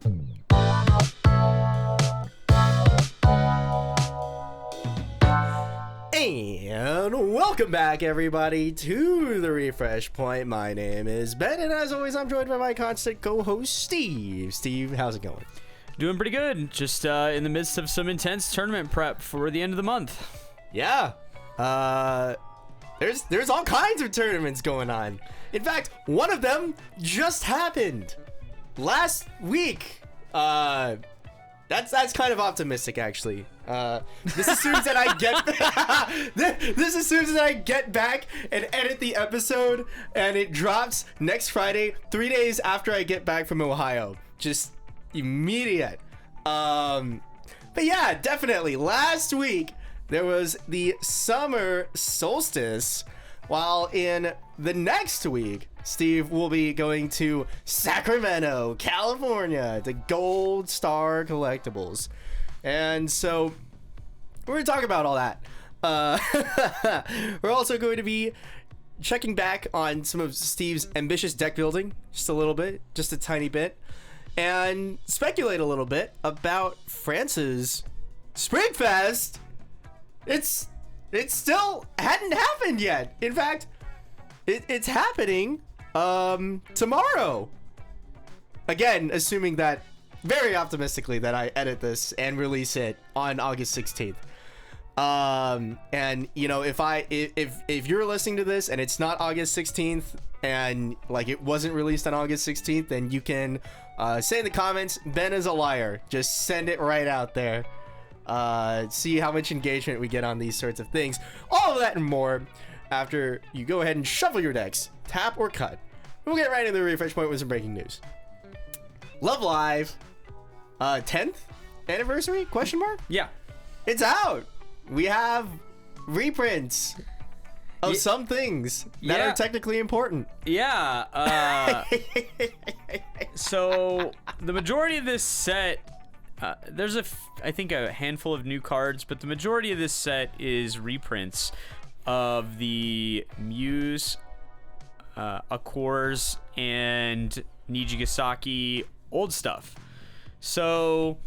And welcome back, everybody, to the Refresh Point. My name is Ben, and as always, I'm joined by my constant co-host, Steve. Steve, how's it going? Doing pretty good. Just in the midst of some intense tournament prep for the end of the month. Yeah. There's all kinds of tournaments going on. In fact, one of them just happened last week. That's kind of optimistic, actually. This assumes that I get this assumes that I get back and edit the episode, and it drops next Friday, 3 days after I get back from Ohio. Just immediate. But yeah, definitely. Last week there was the summer solstice, while in the next week, Steve will be going to Sacramento, California, to Gold Star Collectibles. And so we're going to talk about all that. We're also going to be checking back on some of Steve's ambitious deck building, just a little bit, just a tiny bit, and speculate a little bit about France's Springfest. It still hadn't happened yet. In fact, it's happening tomorrow. Again, assuming that, very optimistically, that I edit this and release it on August 16th. And you know, if you're listening to this and it's not August 16th and like it wasn't released on August 16th, then you can say in the comments, Ben is a liar. Just send it right out there. See how much engagement we get on these sorts of things. All of that and more after you go ahead and shuffle your decks, tap or cut. We'll get right into the refresh point with some breaking news. Love Live 10th anniversary? Question mark? Yeah. It's out. We have reprints of some things that are technically important. Yeah. So the majority of this set, there's I think a handful of new cards, but the majority of this set is reprints of the Muse, Accords, and Nijigasaki old stuff. So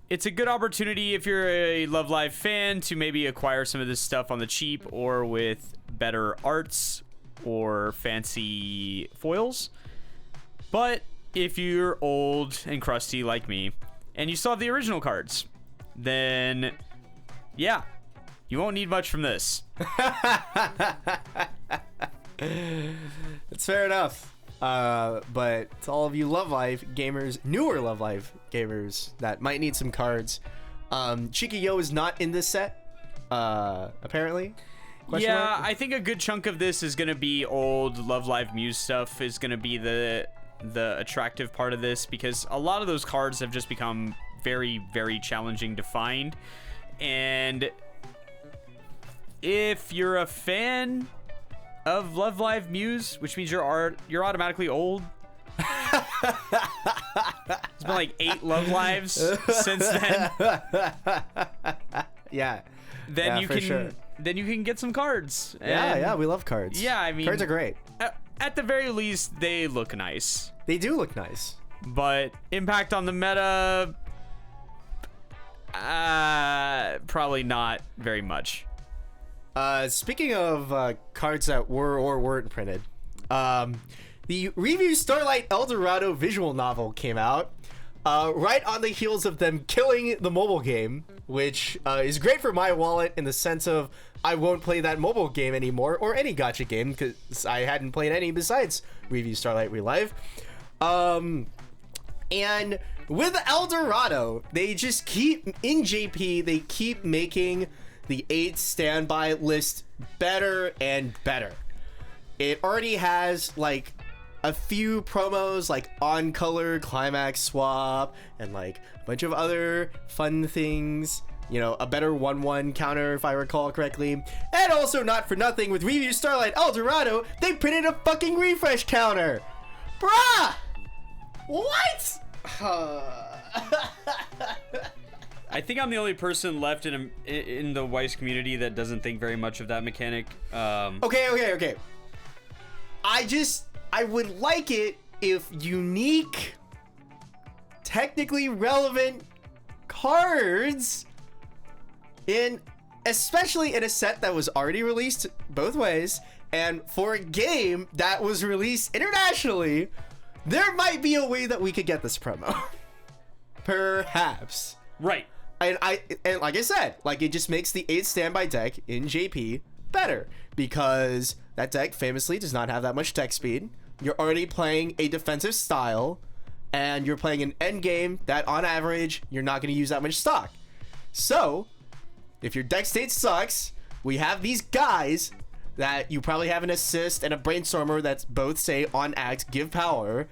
it's a good opportunity if you're a Love Live fan to maybe acquire some of this stuff on the cheap or with better arts or fancy foils. But if you're old and crusty like me and you still have the original cards, then yeah, you won't need much from this. It's fair enough. But to all of you Love Live gamers, newer Love Live gamers that might need some cards, Cheeky-Yo is not in this set, apparently. Question mark? I think a good chunk of this is going to be old Love Live Muse stuff is going to be the attractive part of this, because a lot of those cards have just become very, very challenging to find. And if you're a fan of Love Live Muse, which means you're automatically old. It's been like 8 Love Lives since then. Yeah. Then you can get some cards. Yeah, we love cards. Yeah, I mean, cards are great. At the very least, they look nice. They do look nice. But impact on the meta, probably not very much. Speaking of cards that were or weren't printed, the Revue Starlight El Dorado visual novel came out right on the heels of them killing the mobile game, which is great for my wallet in the sense of I won't play that mobile game anymore, or any gacha game, because I hadn't played any besides Revue Starlight Real Life. And with El Dorado, they just keep, in JP, they keep making the 8 standby list better and better. It already has like a few promos like On Color Climax Swap and like a bunch of other fun things. You know, a better 1/1 counter if I recall correctly. And also, not for nothing, with Revue Starlight El Dorado, they printed a fucking refresh counter. Bruh! What? I think I'm the only person left in the Weiss community that doesn't think very much of that mechanic. Okay. I would like it if unique technically relevant cards especially in a set that was already released both ways, and for a game that was released internationally, there might be a way that we could get this promo. Perhaps. Right. And like I said, like, it just makes the 8 standby deck in JP better, because that deck famously does not have that much deck speed. You're already playing a defensive style, and you're playing an end game that on average you're not going to use that much stock. So if your deck state sucks, we have these guys that you probably have an assist and a brainstormer that's both say on act give power.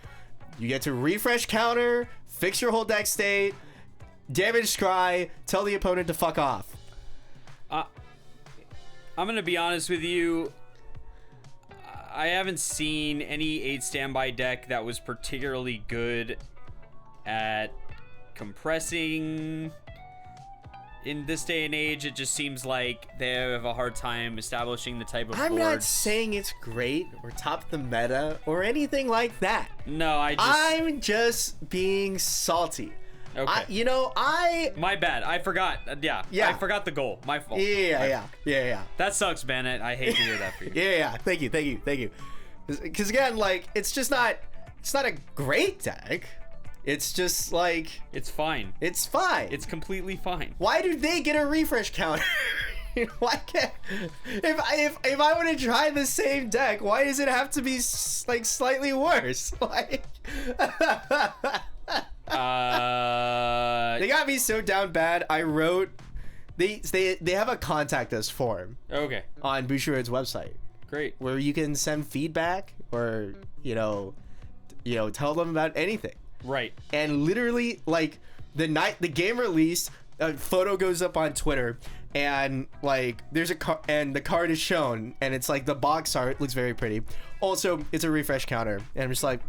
You get to refresh counter, fix your whole deck state, damage scry, tell the opponent to fuck off. I'm gonna be honest with you. I haven't seen any 8 standby deck that was particularly good at compressing. In this day and age, it just seems like they have a hard time establishing the type of I'm boards. not saying it's great or top the meta or anything like that. No, I'm just being salty. Okay. My bad. I forgot. Yeah. I forgot the goal. My fault. Yeah. That sucks, Bennett. I hate to hear that for you. Yeah. Thank you. Because again, like, it's not a great deck. It's just like, it's fine. It's fine. It's completely fine. Why do they get a refresh counter? Why can't, if I want to try the same deck, why does it have to be like slightly worse? Like, they got me so down bad. I wrote, they have a contact us form. Okay. On Bushiroad's website. Great. Where you can send feedback or tell them about anything. Right. And literally, like, the night the game released, a photo goes up on Twitter, and like there's and the card is shown, and it's like the box art looks very pretty. Also, it's a refresh counter, and I'm just like,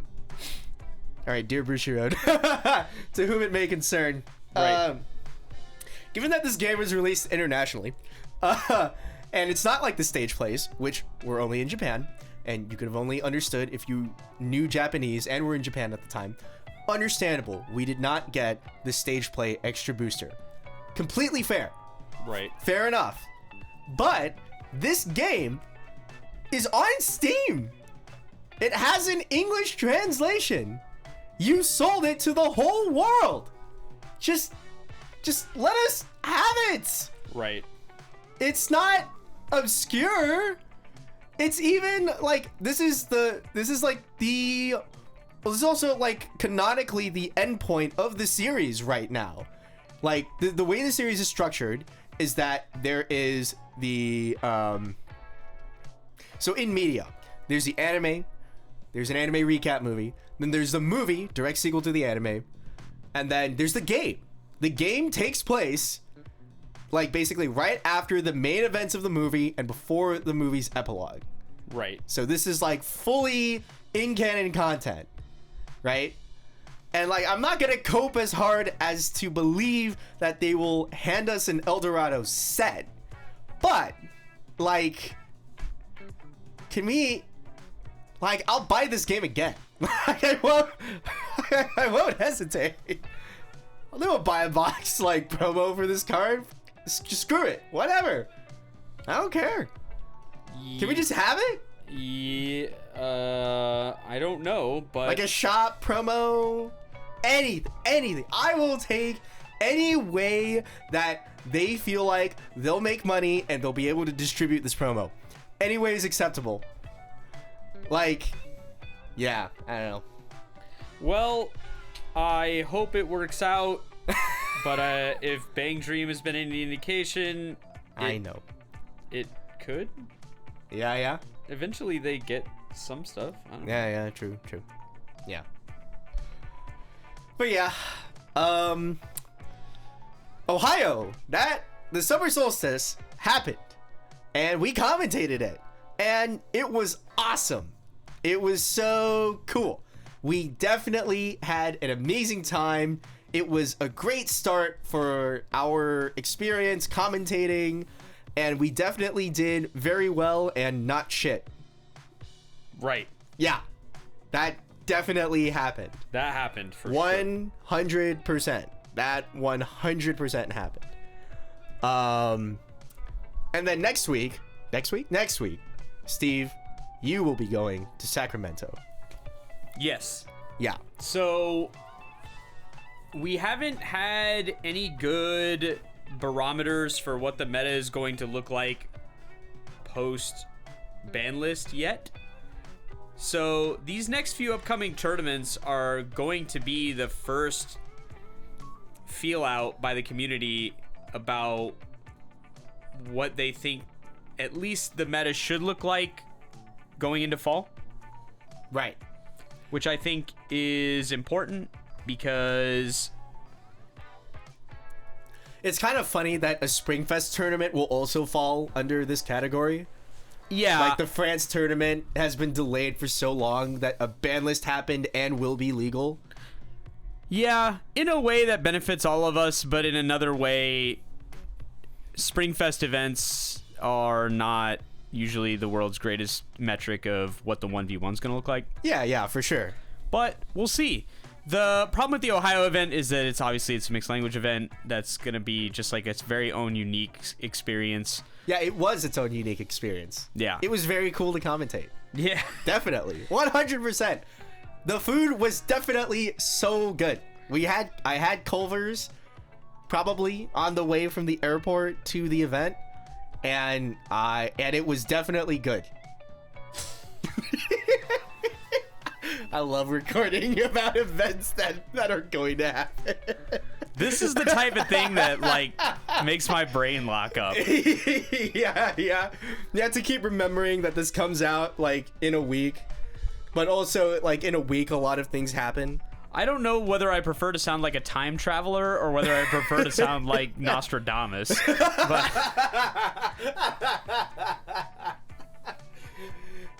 all right, dear Bushiroad, to whom it may concern. Right. Given that this game was released internationally, and it's not like the stage plays, which were only in Japan, and you could have only understood if you knew Japanese and were in Japan at the time. Understandable, we did not get the stage play extra booster. Completely fair. Right. Fair enough. But this game is on Steam. It has an English translation. You sold it to the whole world. Just let us have it. Right. It's not obscure. It's even like this is also like canonically the end point of the series right now. Like the way the series is structured is that there is the so in media there's the anime, there's an anime recap movie, then there's the movie direct sequel to the anime, and then there's the game. The game takes place like basically right after the main events of the movie and before the movie's epilogue. Right. So this is like fully in canon content, right? And like I'm not gonna cope as hard as to believe that they will hand us an El Dorado set, but like, can we? Like, I'll buy this game again. I won't hesitate. I'll do a buy a box like promo for this card. Just screw it. Whatever. I don't care. Can we just have it? Yeah, I don't know, but like a shop promo, anything. I will take any way that they feel like they'll make money and they'll be able to distribute this promo. Any way is acceptable. Like, yeah, I don't know. Well, I hope it works out. But if Bang Dream has been any indication, I know it could. Yeah. Eventually, they get some stuff. I don't know. Yeah. True. Yeah. But yeah, Ohio. The summer solstice happened, and we commentated it, and it was awesome. It was so cool. We definitely had an amazing time. It was a great start for our experience commentating, and we definitely did very well and not shit. Right. Yeah. That definitely happened. That happened for 100%. That 100% happened. And then next week, Steve, you will be going to Sacramento. Yes. Yeah. So we haven't had any good barometers for what the meta is going to look like post ban list yet. So these next few upcoming tournaments are going to be the first feel out by the community about what they think at least the meta should look like going into fall. Right. Which I think is important because it's kind of funny that a Springfest tournament will also fall under this category. Yeah. Like the France tournament has been delayed for so long that a ban list happened and will be legal. Yeah, in a way that benefits all of us, but in another way, Springfest events are not usually the world's greatest metric of what the 1v1's going to look like. Yeah, for sure. But we'll see. The problem with the Ohio event is that it's a mixed language event that's going to be just like its very own unique experience. Yeah, it was its own unique experience. Yeah. It was very cool to commentate. Yeah. Definitely. 100%. The food was definitely so good. I had Culver's probably on the way from the airport to the event, and it was definitely good. I love recording about events that are going to happen. This is the type of thing that like makes my brain lock up. Yeah. You have to keep remembering that this comes out like in a week, but also like in a week a lot of things happen. I don't know whether I prefer to sound like a time traveler or whether I prefer to sound like Nostradamus.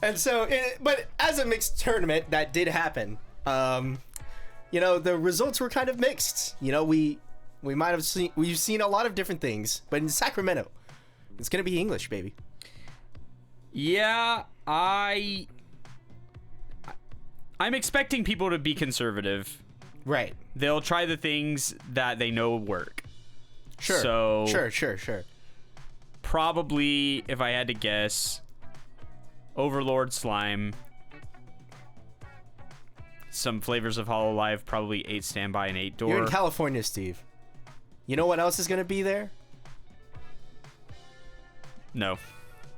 And so, but as a mixed tournament, that did happen. The results were kind of mixed. We've seen a lot of different things, but in Sacramento, it's gonna be English, baby. Yeah, I'm expecting people to be conservative. Right. They'll try the things that they know work. Sure. So Sure. Probably, if I had to guess, Overlord Slime, some flavors of Hololive, probably 8 Standby and 8 Door. You're in California, Steve. You know what else is going to be there? No.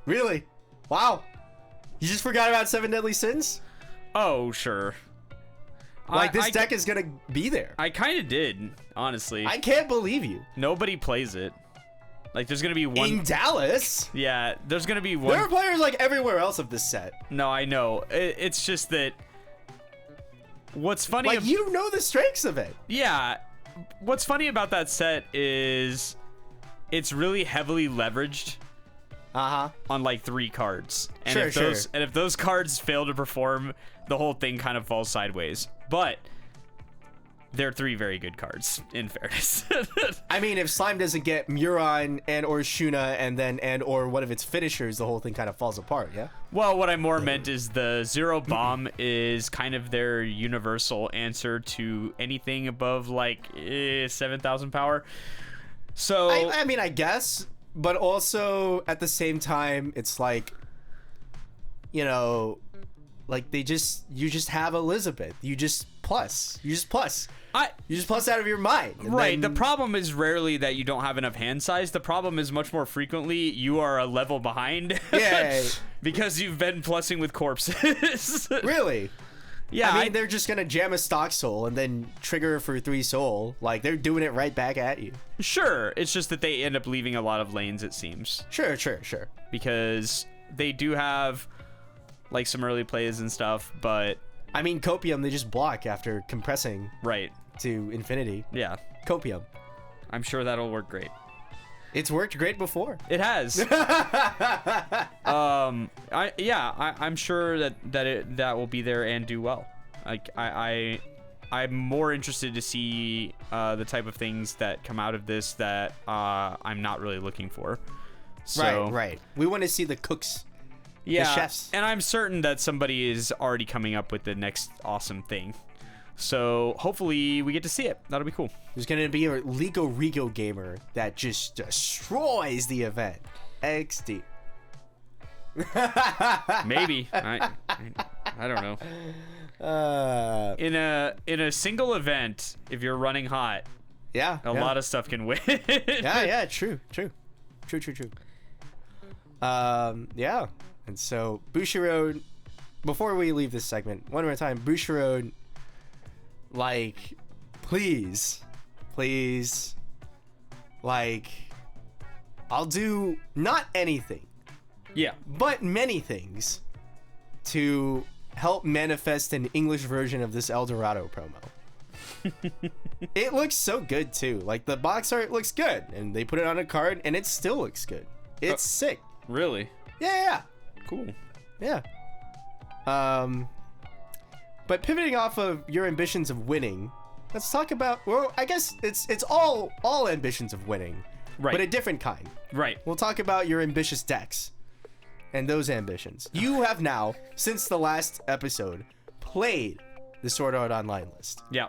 Really? Wow. You just forgot about 7 Deadly Sins? Oh, sure. Like, this deck is going to be there. I kind of did, honestly. I can't believe you. Nobody plays it. Like, there's going to be one... In Dallas? Yeah, there's going to be one... There are players, like, everywhere else of this set. No, I know. It's just that... What's funny... Like, you know the strengths of it. Yeah. What's funny about that set is it's really heavily leveraged on, like, 3 cards. And if those cards fail to perform, the whole thing kind of falls sideways. But... they're 3 very good cards, in fairness. I mean, if Slime doesn't get Muron and or Shuna and or one of its finishers, the whole thing kind of falls apart, yeah? Well, what I more meant is the Zero Bomb is kind of their universal answer to anything above, like, 7,000 power. So... I mean, I guess, but also, at the same time, it's like, like, you just have Elizabeth. You just plus. You just plus out of your mind. Right. The problem is rarely that you don't have enough hand size. The problem is much more frequently you are a level behind. Yeah. Because you've been plussing with corpses. Really? Yeah. I mean, they're just going to jam a stock soul and then trigger for 3 soul. Like, they're doing it right back at you. Sure. It's just that they end up leaving a lot of lanes, it seems. Sure. Because they do have, like, some early plays and stuff, but... I mean, Copium, they just block after compressing to infinity. Yeah. Copium. I'm sure that'll work great. It's worked great before. It has. I'm sure that will be there and do well. Like I'm more interested to see the type of things that come out of this that I'm not really looking for. So, Right. We want to see the cooks Yeah, the chefs. and I'm certain that somebody is already coming up with the next awesome thing. So hopefully we get to see it. That'll be cool. There's going to be a Ligo Rigo gamer that just destroys the event. XD. Maybe. I don't know. In a single event, if you're running hot, a lot of stuff can win. yeah, true. Yeah. And so Bushiroad, before we leave this segment, one more time, Bushiroad, like, please, like, I'll do not anything, but many things to help manifest an English version of this El Dorado promo. It looks so good too. Like, the box art looks good, and they put it on a card, and it still looks good. It's sick. Really? Yeah. Cool. Yeah. But pivoting off of your ambitions of winning, let's talk about, well, I guess it's all ambitions of winning, right, but a different kind. Right. We'll talk about your ambitious decks and those ambitions. You have now, since the last episode, played the Sword Art Online list. Yeah.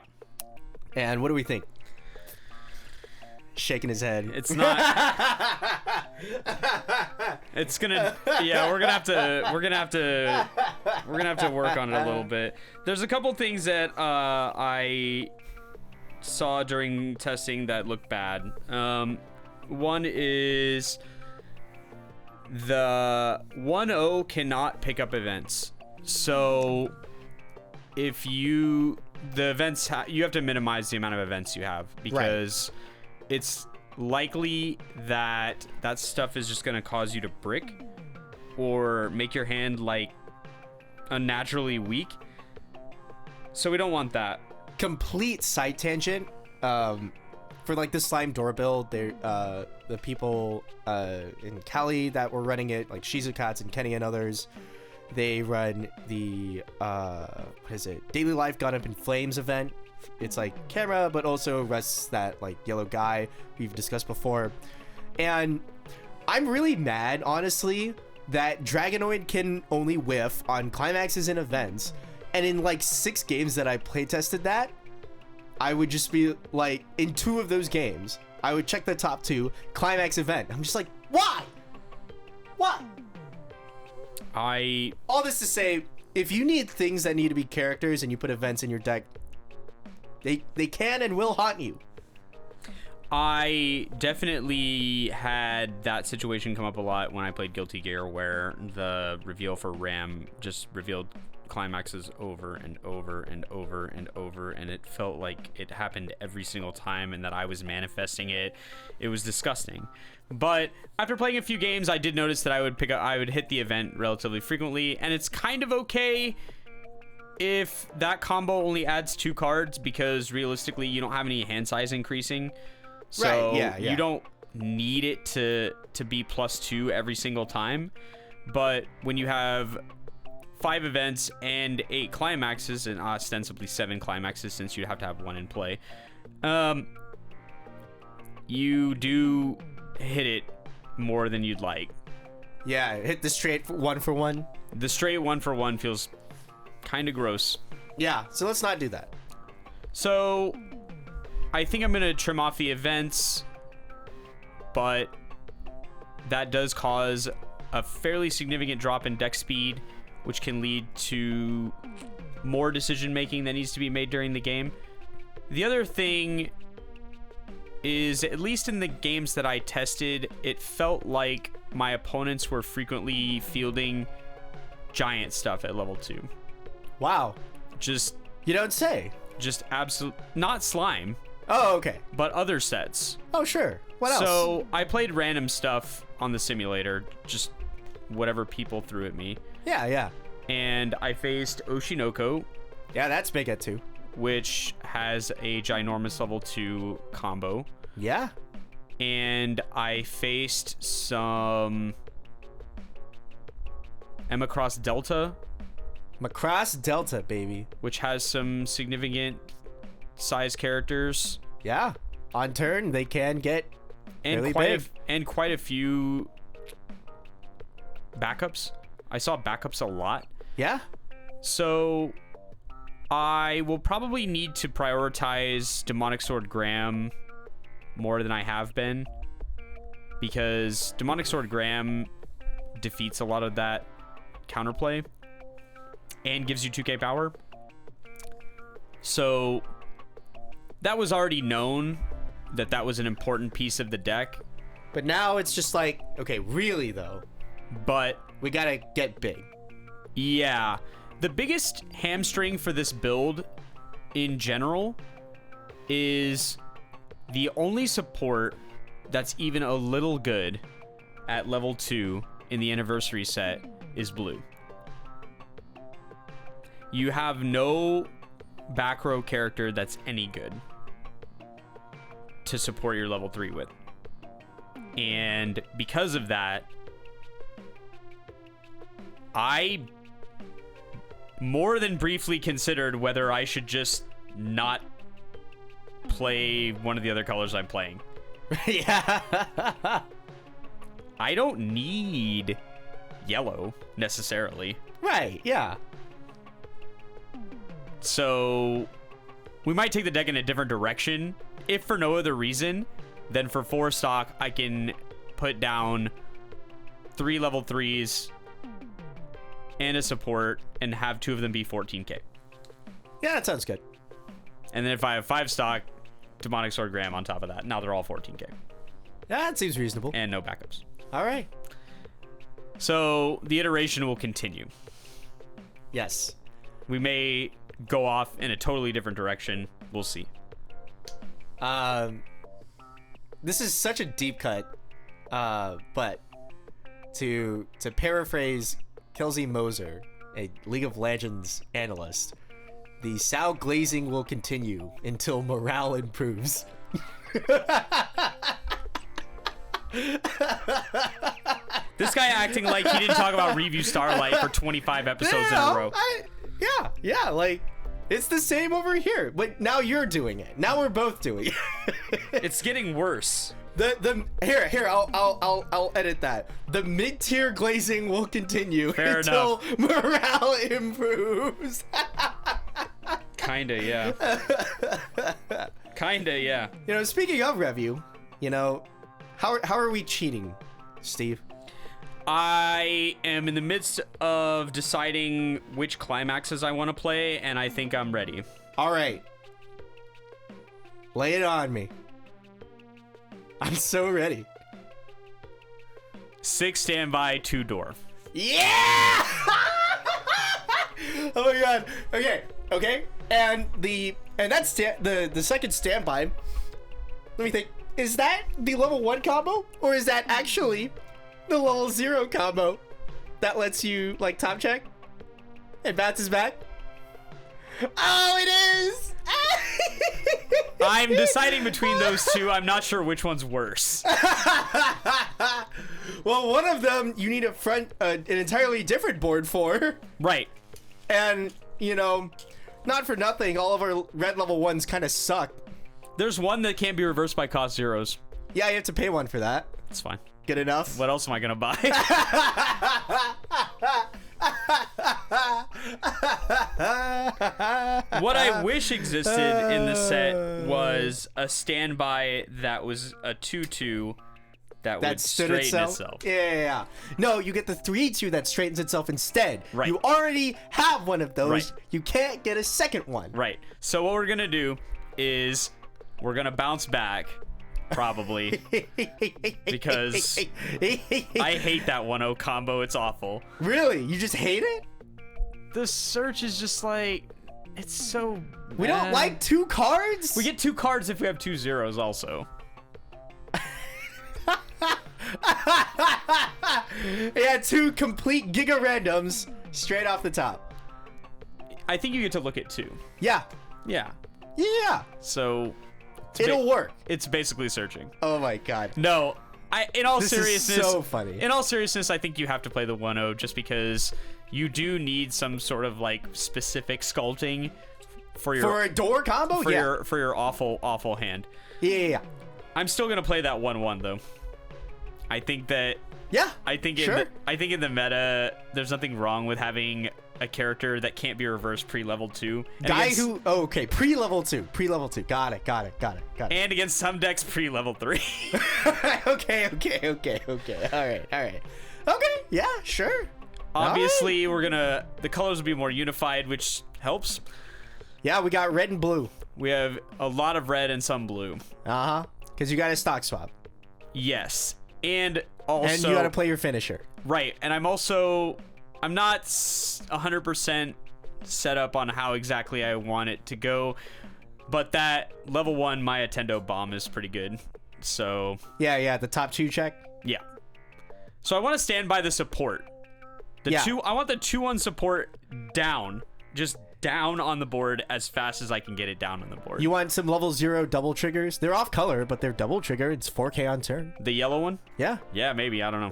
And what do we think? Shaking his head. It's not. It's gonna. Yeah, we're gonna have to work on it a little bit. There's a couple things that I saw during testing that look bad. One is the 1-0 cannot pick up events. So if the events you have to minimize the amount of events you have, because it's likely that stuff is just going to cause you to brick or make your hand like unnaturally weak. So we don't want that. Complete side tangent. For like the slime door build, the people in Cali that were running it, like Shizukats and Kenny and others, they run the Daily Life Gone Up in Flames event. It's like camera, but also rests that like yellow guy we've discussed before. And I'm really mad, honestly, that Dragonoid can only whiff on climaxes and events. And in like 6 games that I playtested that, I would just be like, in 2 of those games, I would check the top 2, climax event. I'm just like, why? All this to say, if you need things that need to be characters and you put events in your deck, they can and will haunt you. I definitely had that situation come up a lot when I played Guilty Gear, where the reveal for Ram just revealed climaxes over and over and over and over, and it felt like it happened every single time and that I was manifesting it. It was disgusting. But after playing a few games, I did notice that I would hit the event relatively frequently, and it's kind of okay if that combo only adds 2 cards, because realistically you don't have any hand size increasing. So you don't need it to be +2 every single time. But when you have 5 events and 8 climaxes, and ostensibly 7 climaxes since you'd have to have 1 in play, you do hit it more than you'd like. Yeah, hit the straight 1-for-1. The straight 1-for-1 feels kind of gross. Yeah, so let's not do that. So I think I'm gonna trim off the events, but that does cause a fairly significant drop in deck speed, which can lead to more decision making that needs to be made during the game. The other thing is, at least in the games that I tested, it felt like my opponents were frequently fielding giant stuff at level 2. Wow. Just, you don't say. Just absolute, not slime. Oh, okay. But other sets. Oh, sure. What else? So I played random stuff on the simulator, just whatever people threw at me. Yeah. And I faced Oshinoko. Yeah, that's big at 2. Which has a ginormous level 2 combo. Yeah. And I faced some Macross Delta. Macross Delta, baby. Which has some significant size characters. Yeah. On turn, they can get and really quite big. And quite a few backups. I saw backups a lot. Yeah? So I will probably need to prioritize Demonic Sword Graham more than I have been, because Demonic Sword Graham defeats a lot of that counterplay and gives you 2k power. So that was already known that was an important piece of the deck. But now it's just like, okay, really though, But we gotta get big. yeah, the biggest hamstring for this build in general is the only support that's even a little good at level 2 in the anniversary set is blue. You have no back row character that's any good to support your level 3 with. And because of that, I more than briefly considered whether I should just not play one of the other colors I'm playing. Yeah. I don't need yellow necessarily. Right, yeah. So we might take the deck in a different direction, if for no other reason than for 4 stock I can put down 3 level 3s and a support and have 2 of them be 14k. Yeah, that sounds good. And then if I have 5 stock, Demonic Sword Graham on top of that. Now they're all 14k. That seems reasonable. And no backups. All right. So the iteration will continue. Yes. We may go off in a totally different direction. We'll see. This is such a deep cut, but to paraphrase Kelsey Moser, a League of Legends analyst, the Sao glazing will continue until morale improves. This guy acting like he didn't talk about Revue Starlight for 25 episodes in a row. Yeah, like it's the same over here, but now you're doing it. Now we're both doing it. It's getting worse. Here, I'll edit that. The mid-tier glazing will continue Fair until morale improves. Kinda, yeah. Kinda, yeah. You know, speaking of Revue, you know, how are we cheating, Steve? I am in the midst of deciding which climaxes I want to play, and I think I'm ready. All right. Lay it on me. I'm so ready. 6 standby, 2 dwarf. Yeah! Oh my god. Okay. And that's the second standby. Let me think. Is that the level 1 combo, or is that actually the level 0 combo that lets you like top check and bounces back? Oh, it is. I'm deciding between those two. I'm not sure which one's worse. Well, one of them you need an entirely different board for. Right. And, you know, not for nothing, all of our red level 1s kind of suck. There's one that can't be reversed by cost zeros. Yeah, you have to pay one for that. It's fine. Good enough? What else am I gonna buy? What I wish existed in the set was a standby that was a 2/2 that would straighten itself. Yeah. No, you get the 3/2 that straightens itself instead. Right. You already have one of those. Right. You can't get a second one. Right. So what we're gonna do is we're gonna bounce back, probably, because I hate that 1-0 combo. It's awful. Really? You just hate it? The search is just like, it's so We don't like 2 cards? We get 2 cards if we have 2 zeros also. Yeah, 2 complete giga randoms straight off the top. I think you get to look at 2. Yeah. Yeah. Yeah. So It'll work. It's basically searching. Oh my god. No, in all This seriousness, is so funny. In all seriousness, I think you have to play the 1-0 just because you do need some sort of like specific sculpting for For a door combo? for Yeah. your awful hand. Yeah. I'm still gonna play that 1-1 though. I think that Yeah. I think sure. in the meta, there's nothing wrong with having a character that can't be reversed pre-level 2. Okay, pre-level 2. Got it. And against some decks pre-level 3. Okay. All right. Okay, yeah, sure. Obviously, the colors will be more unified, which helps. Yeah, we got red and blue. We have a lot of red and some blue. Because you got a stock swap. Yes. And also... And you got to play your finisher. Right. And I'm not 100% set up on how exactly I want it to go. But that level 1 My Attendo bomb is pretty good. So... Yeah, the top 2 check. Yeah. So I want to stand by the support. I want the 2-1 support down. Just down on the board as fast as I can get it down on the board. You want some level 0 double triggers? They're off color, but they're double trigger. It's 4K on turn. The yellow one? Yeah. Yeah, maybe. I don't know.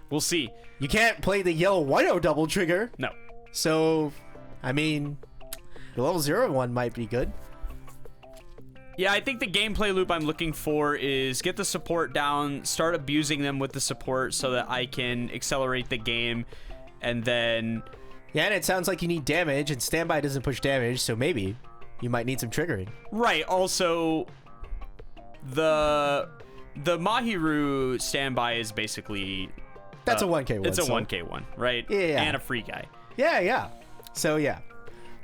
We'll see. You can't play the yellow 1-0 double trigger. No. So, I mean, the level 0 one might be good. Yeah, I think the gameplay loop I'm looking for is get the support down, start abusing them with the support so that I can accelerate the game, and then... Yeah, and it sounds like you need damage, and standby doesn't push damage, so maybe you might need some triggering. Right. Also, the Mahiru standby is basically... That's a 1K one. It's a 1K one, right? Yeah. And a free guy. Yeah. So, yeah.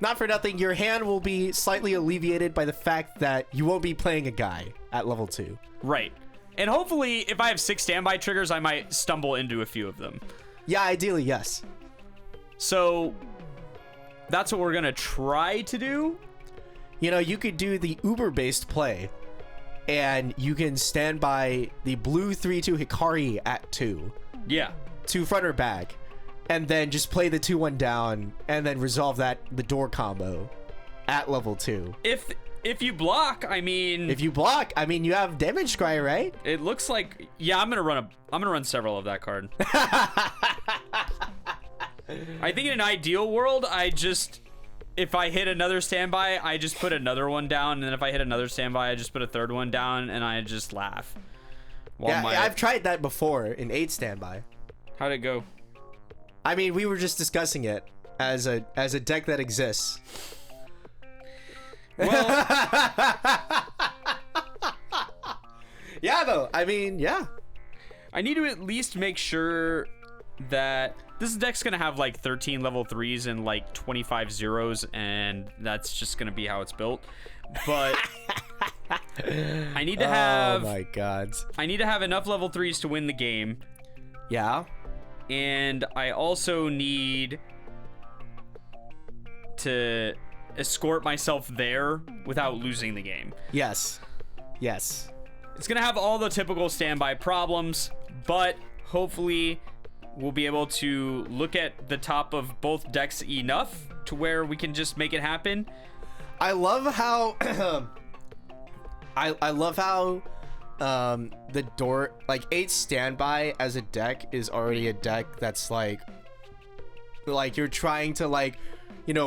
Not for nothing, your hand will be slightly alleviated by the fact that you won't be playing a guy at level 2. Right. And hopefully, if I have 6 standby triggers, I might stumble into a few of them. Yeah, ideally, yes. So, that's what we're going to try to do. You know, you could do the Uber-based play, and you can stand by the blue 3-2 Hikari at 2. Yeah. 2 front or back. And then just play the 2-1 down, and then resolve the door combo at level 2. If you block, I mean... If you block, I mean, you have damage scry, right? It looks like... Yeah, I'm gonna run several of that card. I think in an ideal world, if I hit another standby, I just put another one down, and then if I hit another standby, I just put a third one down, and I just laugh. I've tried that before in 8 standby. How'd it go? I mean, we were just discussing it as a deck that exists. Well, yeah, though. I mean, yeah. I need to at least make sure that this deck's gonna have like 13 level 3s and like 25 zeros, and that's just gonna be how it's built. But I need to have... Oh my god. I need to have enough level 3s to win the game. Yeah. And I also need to escort myself there without losing the game. Yes. It's gonna have all the typical standby problems, but hopefully we'll be able to look at the top of both decks enough to where we can just make it happen. I love how I love how the door, like 8 standby as a deck is already a deck that's like you're trying to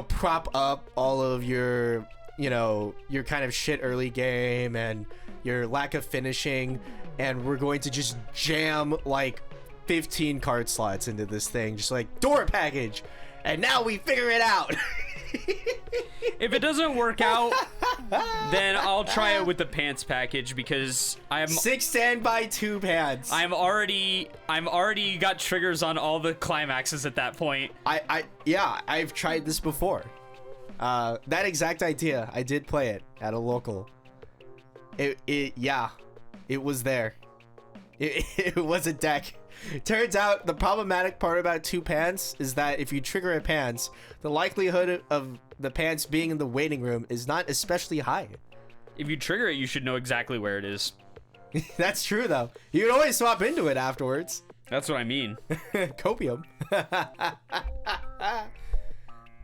prop up all of your your kind of shit early game and your lack of finishing, and we're going to just jam like 15 card slots into this thing, just like door package, and now we figure it out. If it doesn't work out, then I'll try it with the pants package, because I'm 6 standby 2 pants. I'm already got triggers on all the climaxes at that point. I've tried this before. That exact idea, I did play it at a local. It was there. It was a deck. Turns out the problematic part about 2 pants is that if you trigger a pants, the likelihood of the pants being in the waiting room is not especially high. If you trigger it, you should know exactly where it is. That's true, though. You can always swap into it afterwards. That's what I mean. Copium.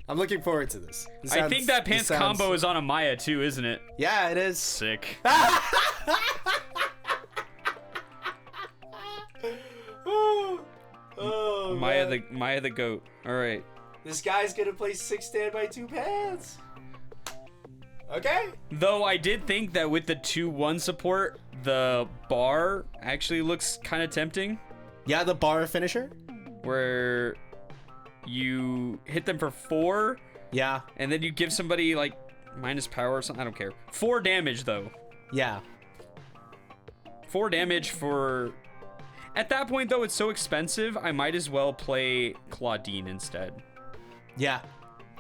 I'm looking forward to this. I think that pants combo is on a Maya too, isn't it? Yeah, it is. Sick. Oh, Maya the goat. All right. This guy's gonna play 6 standby 2 pants. Okay. Though I did think that with the 2-1 support, the bar actually looks kind of tempting. Yeah, the bar finisher. where you hit them for 4, Yeah. and then you give somebody like minus power or something. I don't care. 4 damage though. Yeah. 4 damage for. At that point though, it's so expensive. I might as well play Claudine instead. Yeah.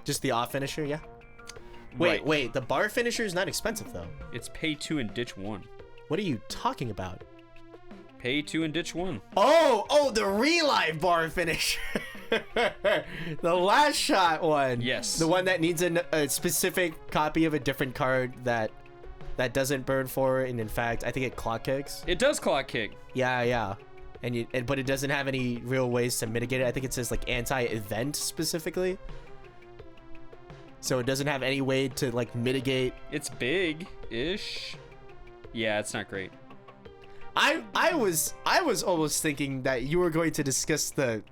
Just the off finisher. Yeah. Right. Wait. The bar finisher is not expensive though. It's pay 2 and ditch 1. What are you talking about? Pay 2 and ditch 1. Oh, the relive bar finish. The last shot one. Yes. The one that needs a specific copy of a different card that doesn't burn for it, and in fact, I think it clock kicks. It does clock kick. Yeah. But it doesn't have any real ways to mitigate it. I think it says like anti-event specifically. So it doesn't have any way to like mitigate. It's big-ish. Yeah, it's not great. I was almost thinking that you were going to discuss the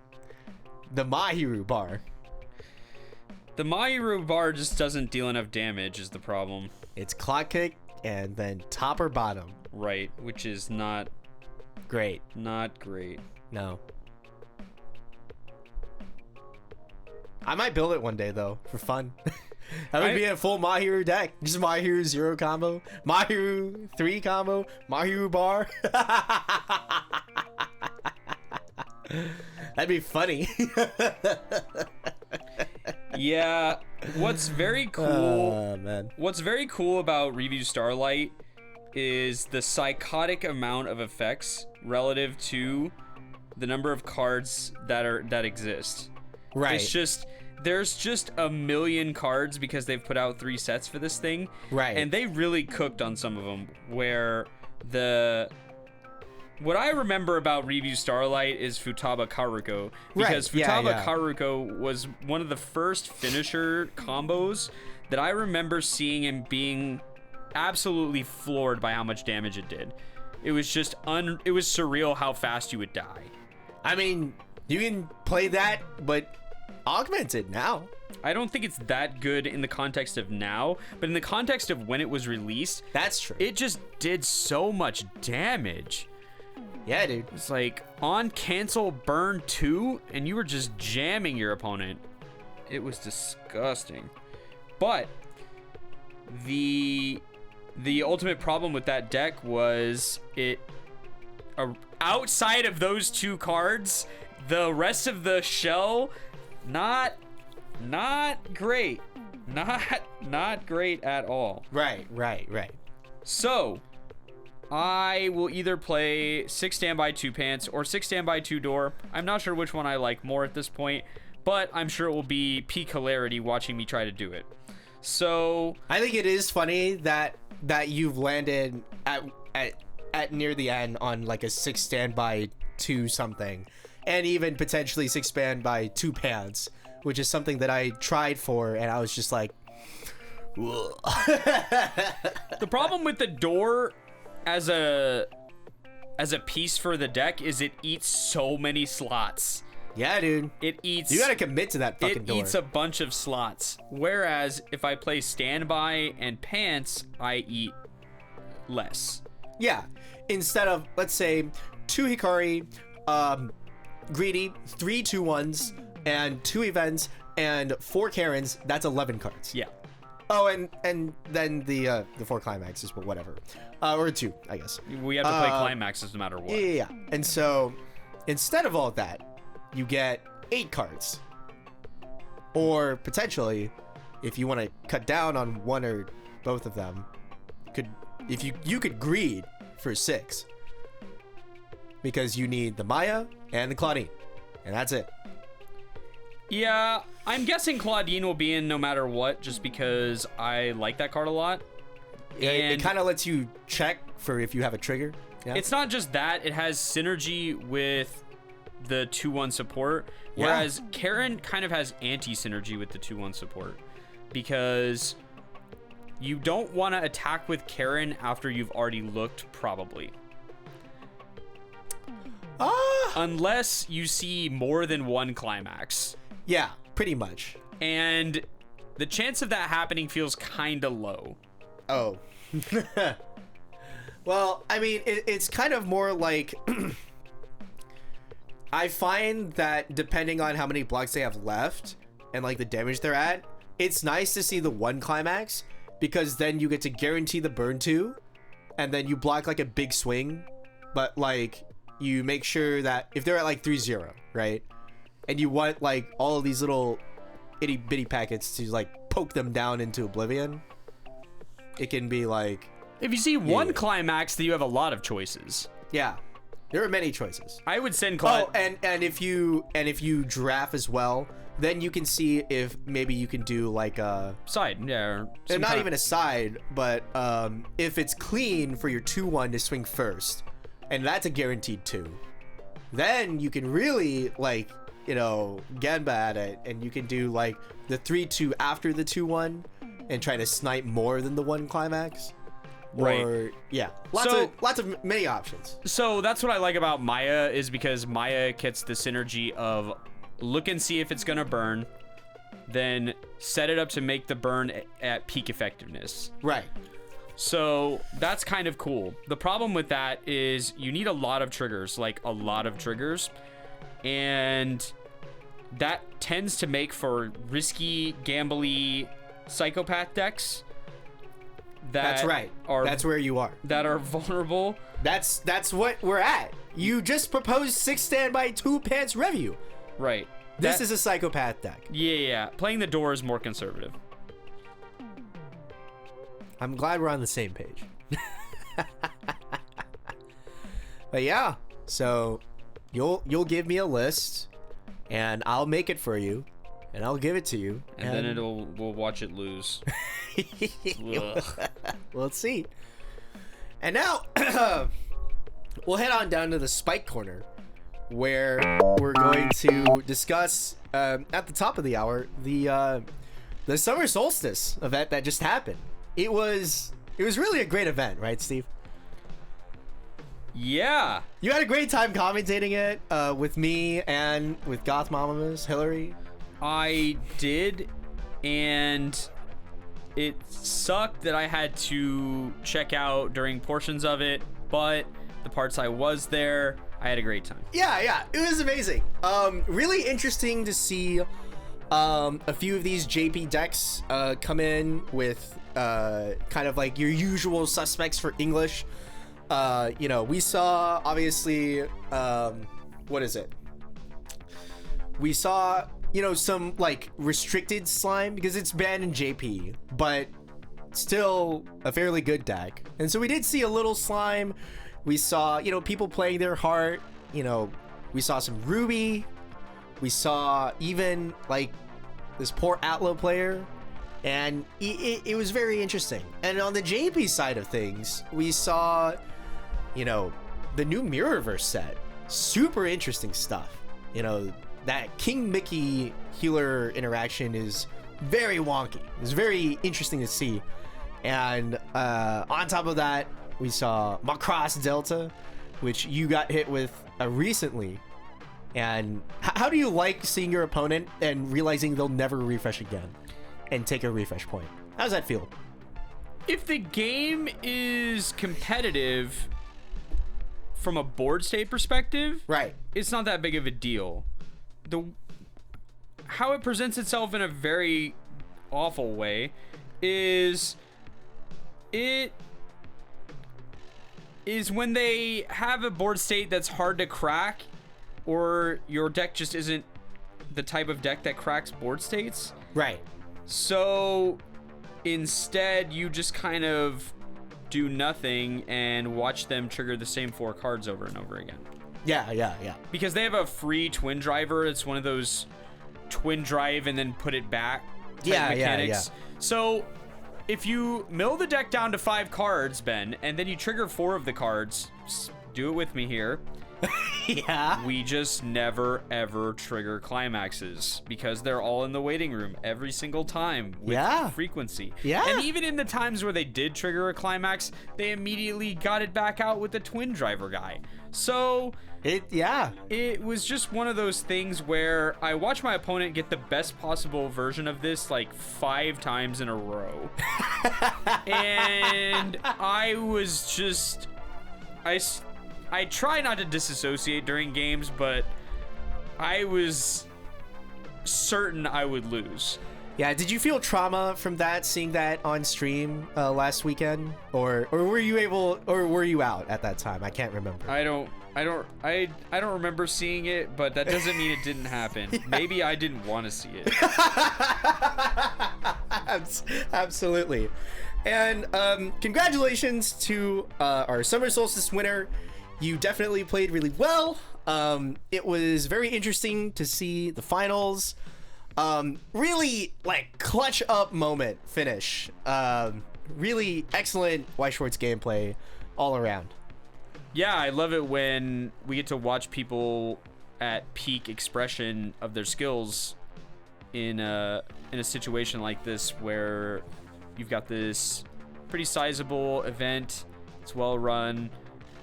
Mahiru bar. The Mahiru bar just doesn't deal enough damage is the problem. It's clock kick and then top or bottom. Right, which is not Great. great. No. I might build it one day though for fun. That would be a full Mahiru deck. Just Mahiru 0 combo, Mahiru 3 combo, Mahiru bar. That'd be funny. Yeah, what's very cool Oh, man. What's very cool about Revue Starlight is the psychotic amount of effects relative to the number of cards that exist. Right. It's just there's just a million cards because they've put out 3 sets for this thing. Right. And they really cooked on some of them where what I remember about Revue Starlight is Futaba Karuko, because Right. Futaba Karuko was one of the first finisher combos that I remember seeing and being absolutely floored by how much damage it did. It was just it was surreal how fast you would die. I mean, you can play that, but augmented now. I don't think it's that good in the context of now, but in the context of when it was released, That's true. it just did so much damage. Yeah, dude. It's like on cancel burn 2 and you were just jamming your opponent. It was disgusting. But the ultimate problem with that deck was outside of those 2 cards, the rest of the shell not great. Not great at all. Right. So, I will either play 6 standby 2 pants or 6 standby 2 door. I'm not sure which one I like more at this point, but I'm sure it will be peak hilarity watching me try to do it. So, I think it is funny that you've landed at near the end on like a 6 standby 2 something, and even potentially 6 standby 2 pants, which is something that I tried for, and I was just like, the problem with the door as a piece for the deck is it eats so many slots. yeah, dude. It eats. You gotta commit to that fucking door. It eats a bunch of slots. Whereas if I play standby and pants, I eat less. Yeah. Instead of, let's say, 2 Hikari, greedy, 3 2-1s, and 2 events, and 4 Karens, that's 11 cards. Yeah. Oh, and then the 4 climaxes, but whatever. Or 2, I guess. We have to play climaxes no matter what. Yeah. And so, instead of all of that, you get 8 cards. Or potentially, if you want to cut down on one or both of them, you could greed for 6. Because you need the Maya and the Claudine. And that's it. Yeah, I'm guessing Claudine will be in no matter what, just because I like that card a lot. Yeah, it kind of lets you check for if you have a trigger. Yeah. It's not just that, it has synergy with the 2-1 support, whereas Karen kind of has anti-synergy with the 2-1 support, because you don't want to attack with Karen after you've already looked, probably. Unless you see more than one climax. Yeah, pretty much. And the chance of that happening feels kind of low. Oh. Well, I mean, it's kind of more like I find that depending on how many blocks they have left and like the damage they're at, it's nice to see the one climax because then you get to guarantee the burn 2 and then you block like a big swing, but like you make sure that if they're at like 3-0, right? And you want like all of these little itty bitty packets to like poke them down into oblivion, it can be like, if you see one climax, then you have a lot of choices. yeah, there are many choices. I would send and if you draft as well, then you can see if maybe you can do like a side, yeah, and not even a side, but if it's clean for your 2-1 to swing first, and that's a guaranteed 2, then you can really like, you know, gamba at it, and you can do like the 3-2 after the 2-1 and try to snipe more than the one climax. Right. Or yeah, lots of many options. So that's what I like about Maya, is because Maya gets the synergy of look and see if it's gonna burn, then set it up to make the burn at peak effectiveness. Right. So that's kind of cool. The problem with that is you need a lot of triggers, and that tends to make for risky, gambly psychopath decks. That's right. That's where you are. That are vulnerable. That's what we're at. You just proposed 6 standby 2 pants Revue. Right. This is a psychopath deck. Yeah. Playing the door is more conservative. I'm glad we're on the same page. But yeah, so you'll give me a list, and I'll make it for you, and I'll give it to you, and then we'll watch it lose. Well, let's see. And now we'll head on down to the Spike Corner, where we're going to discuss at the top of the hour the Summer Solstice event that just happened. It was really a great event, right, Steve? Yeah. You had a great time commentating it with me and with Goth Mamamas, Hillary. I did, and it sucked that I had to check out during portions of it, but the parts I was there, I had a great time. Yeah, it was amazing. Really interesting to see a few of these JP decks come in with kind of like your usual suspects for English. You know, we saw obviously what is it? We saw, you know, some like restricted slime because it's banned in JP, but still a fairly good deck. And so we did see a little slime. We saw, you know, people playing their heart. You know, we saw some Ruby. We saw even like this poor Atlo player, and it was very interesting. And on the JP side of things, we saw, you know, the new Mirrorverse set. Super interesting stuff. You know, that King Mickey healer interaction is very wonky. It's very interesting to see. And on top of that, we saw Macross Delta, which you got hit with recently. And how do you like seeing your opponent and realizing they'll never refresh again and take a refresh point? How does that feel? If the game is competitive from a board state perspective, right, it's not that big of a deal. How it presents itself in a very awful way is when they have a board state that's hard to crack, or your deck just isn't the type of deck that cracks board states. Right. So instead, you just kind of do nothing and watch them trigger the same 4 cards over and over again. Yeah. Because they have a free twin driver. It's one of those twin drive and then put it back type mechanics. Yeah. So if you mill the deck down to 5 cards, Ben, and then you trigger 4 of the cards, do it with me here. Yeah. We just never ever trigger climaxes because they're all in the waiting room every single time with frequency. Yeah. And even in the times where they did trigger a climax, they immediately got it back out with the twin driver guy. So it was just one of those things where I watched my opponent get the best possible version of this like 5 times in a row. And I was just I try not to disassociate during games, but I was certain I would lose. Yeah, did you feel trauma from that, seeing that on stream last weekend, or were you out at that time? I can't remember. I don't remember seeing it, but that doesn't mean it didn't happen. Yeah. Maybe I didn't want to see it. Absolutely. And congratulations to our summer solstice winner. You definitely played really well. It was very interesting to see the finals. Really like clutch up moment finish. Really excellent Weiss Schwarz gameplay all around. Yeah, I love it when we get to watch people at peak expression of their skills in a situation like this, where you've got this pretty sizable event, it's well run,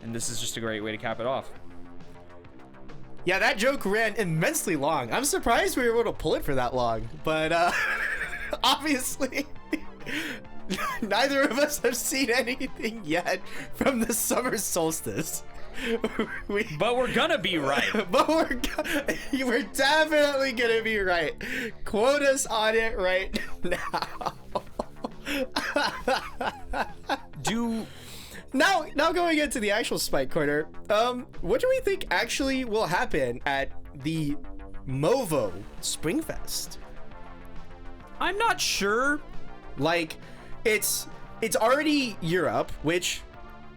and this is just a great way to cap it off. Yeah, that joke ran immensely long. I'm surprised we were able to pull it for that long, but obviously neither of us have seen anything yet from the summer solstice. But we're gonna be right. But we're definitely gonna be right. Quote us on it right now. Now going into the actual Spike Corner, what do we think actually will happen at the Movo Springfest? I'm not sure. Like, it's already Europe, which,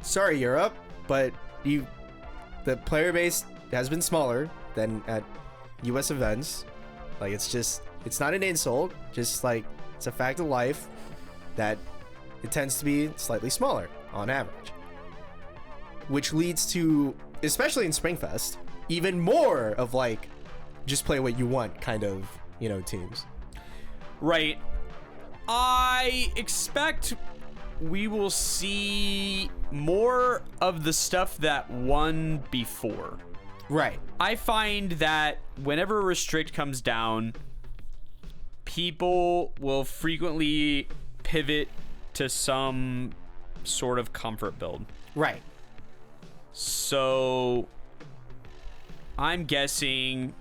sorry Europe, but the player base has been smaller than at US events. Like, it's not an insult, just like, it's a fact of life that it tends to be slightly smaller on average, which leads to, especially in Springfest, even more of like just play what you want kind of, teams. Right. I expect we will see more of the stuff that won before. Right. I find that whenever Restrict comes down, people will frequently pivot to some sort of comfort build. Right. So I'm guessing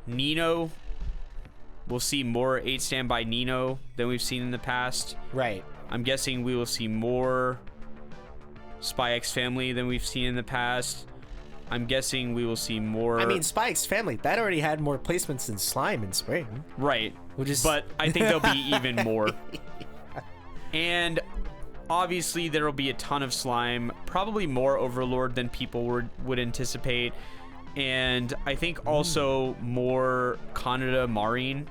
Nino, we'll see more 8 standby Nino than we've seen in the past. Right. I'm guessing we will see more Spy X Family than we've seen in the past. I'm guessing we will see more. I mean, Spy X Family, that already had more placements than Slime in spring. Right. But I think there'll be even more. And obviously there will be a ton of Slime, probably more Overlord than people would anticipate. And I think also more Kaneda Marine,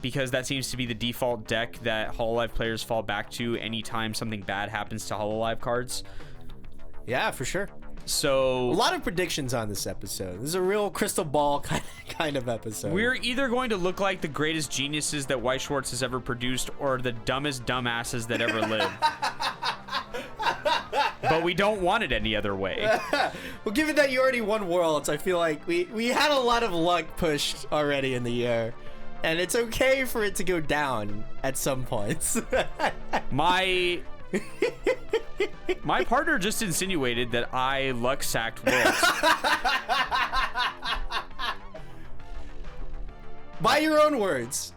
because that seems to be the default deck that Hololive players fall back to anytime something bad happens to Hololive cards. Yeah, for sure. So a lot of predictions on this episode. This is a real crystal ball kind of episode. We're either going to look like the greatest geniuses that Weiss Schwarz has ever produced, or the dumbest dumbasses that ever lived. But we don't want it any other way. Well, given that you already won Worlds, I feel like we had a lot of luck pushed already in the year. And it's okay for it to go down at some points. My partner just insinuated that I luck sacked Worlds. By your own words,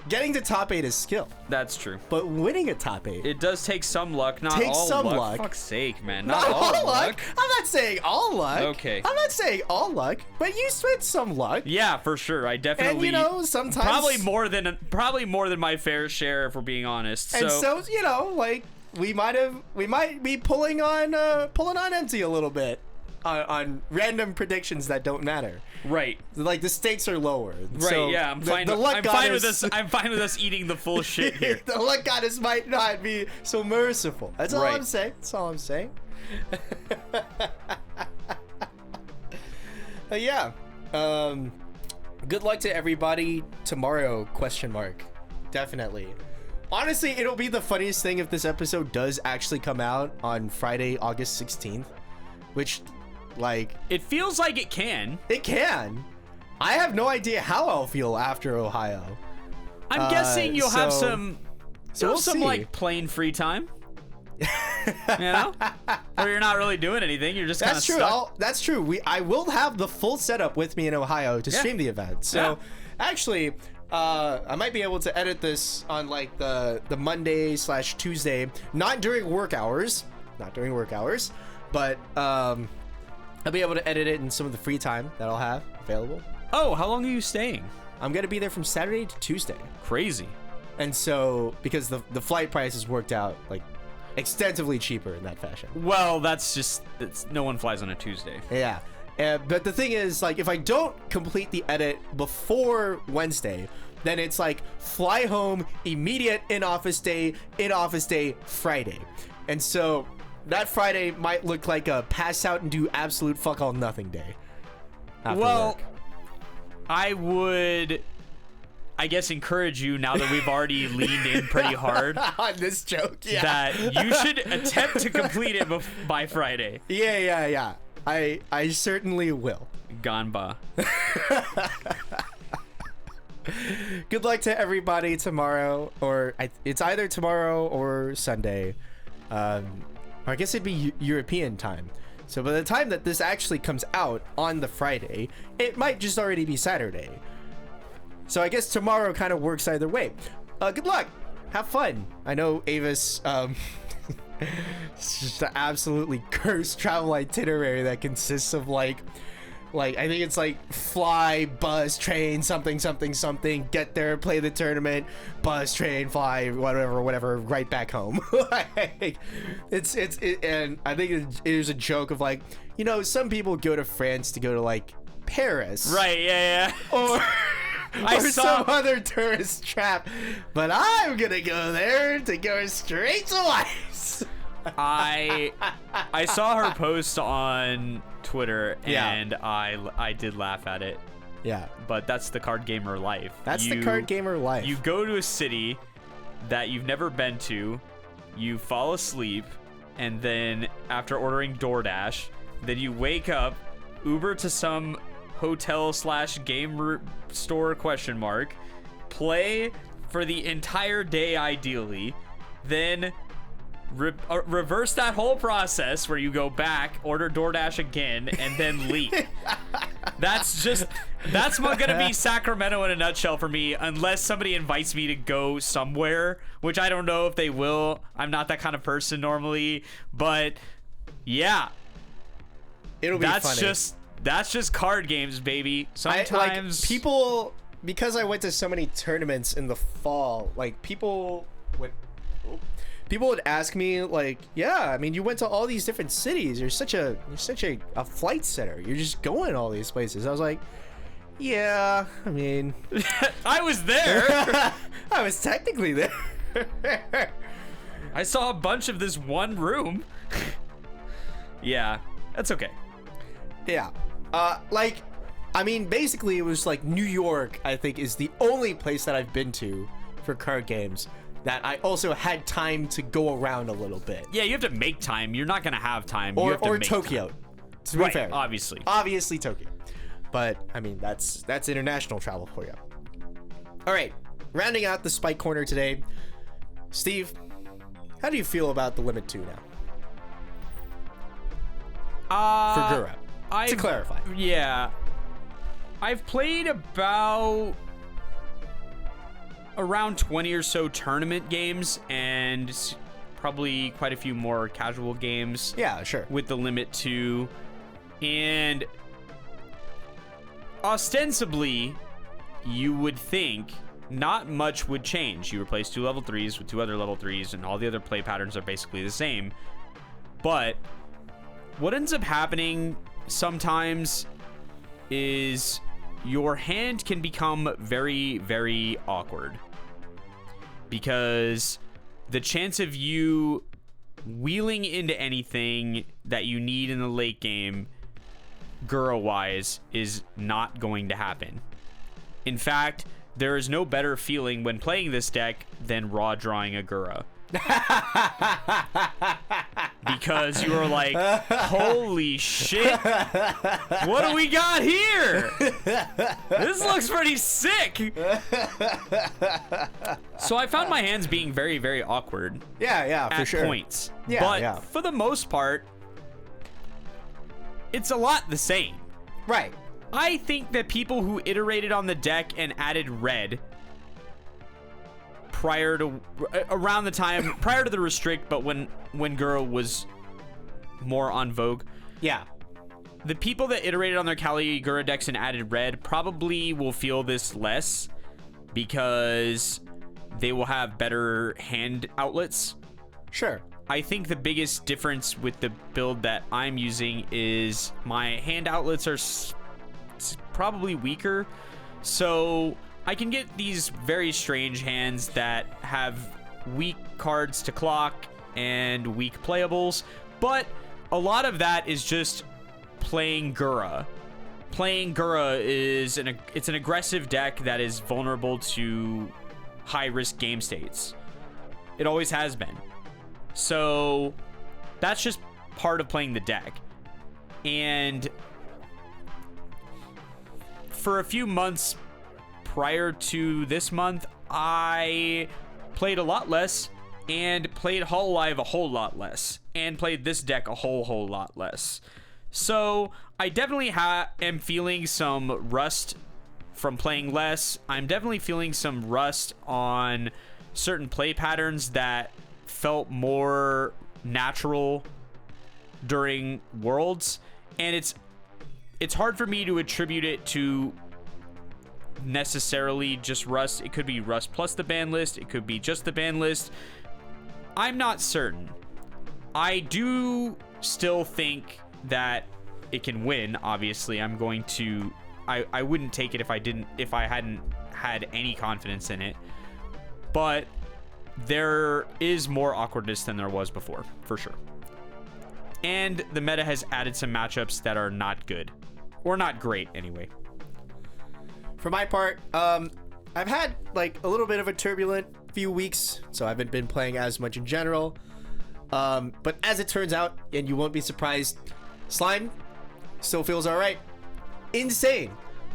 getting to top 8 is skill. That's true. But winning a top 8, it does take some luck, not takes all some luck. luck. Fuck's sake, man. Not all luck. I'm not saying all luck. Okay. I'm not saying all luck, but you spent some luck. Yeah, for sure. I definitely. And sometimes probably more than my fair share, if we're being honest. And so like we might be pulling on empty a little bit on random predictions that don't matter. Right. Like the stakes are lower. Right. So yeah. I'm fine with us. I'm fine with us eating the full shit here. The luck goddess might not be so merciful. That's all right. I'm saying. That's all I'm saying. Yeah. Good luck to everybody tomorrow? ? Definitely. Honestly, it'll be the funniest thing if this episode does actually come out on Friday, August 16th, which, like, it feels like it can. It can. I have no idea how I'll feel after Ohio. I'm guessing you'll have some we'll see. like plain free time. Or you're not really doing anything. You're just kind of That's true. stuck. That's true. I will have the full setup with me in Ohio to stream the event. So actually, I might be able to edit this on like the Monday/Tuesday, not during work hours, but I'll be able to edit it in some of the free time that I'll have available. Oh, how long are you staying? I'm gonna be there from Saturday to Tuesday. Crazy. And so, because the flight prices worked out like extensively cheaper in that fashion. Well, no one flies on a Tuesday. Yeah. But the thing is, like, if I don't complete the edit before Wednesday, then it's like fly home, immediate in-office day, Friday. And so that Friday might look like a pass out and do absolute fuck all nothing day. Well, work. I would, I guess, encourage you, now that we've already leaned in pretty hard on this joke, that you should attempt to complete it by Friday. Yeah. I certainly will. Ganba. Good luck to everybody tomorrow, or it's either tomorrow or Sunday. Or I guess it'd be European time. So by the time that this actually comes out on the Friday, it might just already be Saturday. So I guess tomorrow kind of works either way. Good luck. Have fun. I know Avis, it's just an absolutely cursed travel itinerary that consists of like I think it's like fly, bus, train, something, get there, play the tournament, bus, train, fly, whatever, right back home. Like, it's and I think it is a joke of like, you know, some people go to France to go to like Paris. Right, yeah. Or I saw some other tourist trap, but I'm gonna go there to go straight to Weiss. I saw her post on Twitter, and I did laugh at it. Yeah. But that's the card gamer life. That's the card gamer life. You go to a city that you've never been to, you fall asleep, and then after ordering DoorDash, then you wake up, Uber to some hotel/game store ? Play for the entire day ideally, then reverse that whole process where you go back, order DoorDash again, and then leave. That's gonna be Sacramento in a nutshell for me, unless somebody invites me to go somewhere, which I don't know if they will. I'm not that kind of person normally, but yeah, it'll be funny. That's just card games, baby. Sometimes people, because I went to so many tournaments in the fall, like people would ask me like, yeah, I mean, you went to all these different cities. You're such a flight center. You're just going all these places. I was like, yeah, I mean, I was there. I was technically there. I saw a bunch of this one room. Yeah, that's okay. Yeah. Like, I mean, basically it was like New York, I think, is the only place that I've been to for card games that I also had time to go around a little bit. Yeah, you have to make time. You're not going to have time. Or you have to make Tokyo. Time. To be fair. Obviously Tokyo. But, I mean, that's international travel for you. All right. Rounding out the Spike Corner today. Steve, how do you feel about the Limit 2 now? For Gura. To clarify. Yeah. I've played around 20 or so tournament games and probably quite a few more casual games. Yeah, sure. With the Limit 2. And ostensibly, you would think not much would change. You replace 2 level 3s with 2 other level 3s, and all the other play patterns are basically the same. But what ends up happening sometimes is your hand can become very, very awkward, because the chance of you wheeling into anything that you need in the late game, Gura-wise, is not going to happen. In fact, there is no better feeling when playing this deck than raw drawing a Gura. because you were like, holy shit, what do we got here? This looks pretty sick. So I found my hands being very, very awkward. Yeah, for at sure. points. Yeah, but yeah. for the most part, it's a lot the same. Right. I think that people who iterated on the deck and added red around the time prior to the restrict, but when Gura was more on vogue. Yeah. The people that iterated on their Caligura decks and added red probably will feel this less because they will have better hand outlets. Sure. I think the biggest difference with the build that I'm using is my hand outlets are probably weaker, so I can get these very strange hands that have weak cards to clock and weak playables, but a lot of that is just playing Gura. Playing Gura is an aggressive deck that is vulnerable to high risk game states. It always has been. So that's just part of playing the deck. And for a few months prior to this month, I played a lot less and played Hololive a whole lot less and played this deck a whole lot less. So I definitely am feeling some rust from playing less. I'm definitely feeling some rust on certain play patterns that felt more natural during Worlds, and it's hard for me to attribute it to necessarily just rust. It could be rust plus the ban list, it could be just the ban list. I'm not certain. I do still think that it can win. Obviously, I'm going to I wouldn't take it if I hadn't had any confidence in it. But there is more awkwardness than there was before, for sure. And the meta has added some matchups that are not good. Or not great, anyway. For my part, I've had like a little bit of a turbulent few weeks, so I haven't been playing as much in general. But as it turns out, and you won't be surprised, Slime still feels alright. Insane.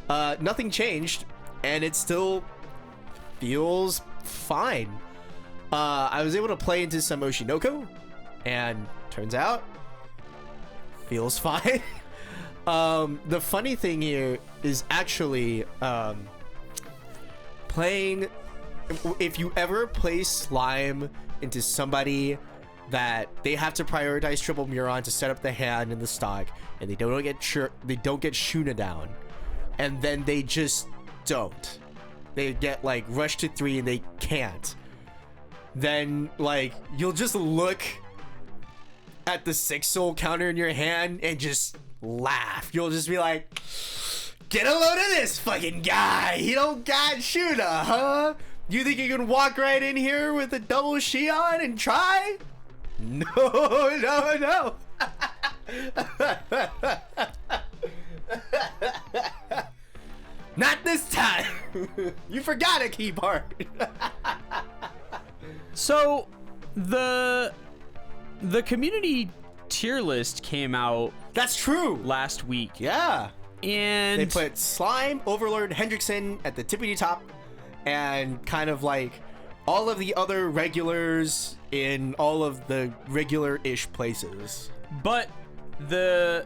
Nothing changed, and it still feels fine. I was able to play into some Oshinoko, and turns out, feels fine. The funny thing here is actually playing. If you ever play Slime into somebody that they have to prioritize Triple Muron to set up the hand in the stock, and they don't get Shuna down, and then they just don't. They get like rushed to 3 and they can't. Then like you'll just look at the 6 soul counter in your hand and just laugh. You'll just be like, get a load of this fucking guy. He don't got Shuna, huh? You think you can walk right in here with a double Shion and try? No. Not this time. You forgot a key part. So the community tier list came out That's true. last week. Yeah. And They put Slime, Overlord, Hendrickson at the tippity top, and kind of like all of the other regulars in all of the regular-ish places. But the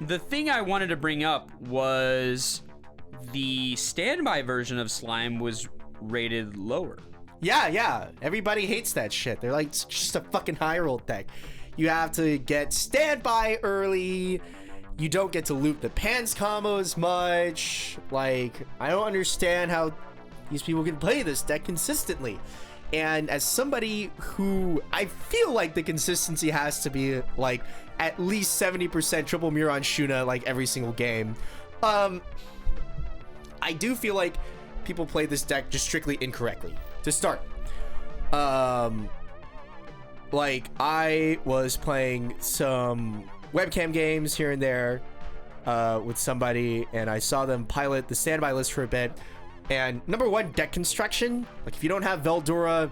thing I wanted to bring up was the standby version of Slime was rated lower. Yeah. Everybody hates that shit. They're like, it's just a fucking high roll deck. You have to get standby early. You don't get to loot the pants combo as much. Like, I don't understand how these people can play this deck consistently. And as somebody who I feel like the consistency has to be like at least 70% Triple Muron Shuna like every single game, I do feel like people play this deck just strictly incorrectly. To start, like I was playing some webcam games here and there with somebody, and I saw them pilot the standby list for a bit. And number one, deck construction. Like if you don't have Veldora,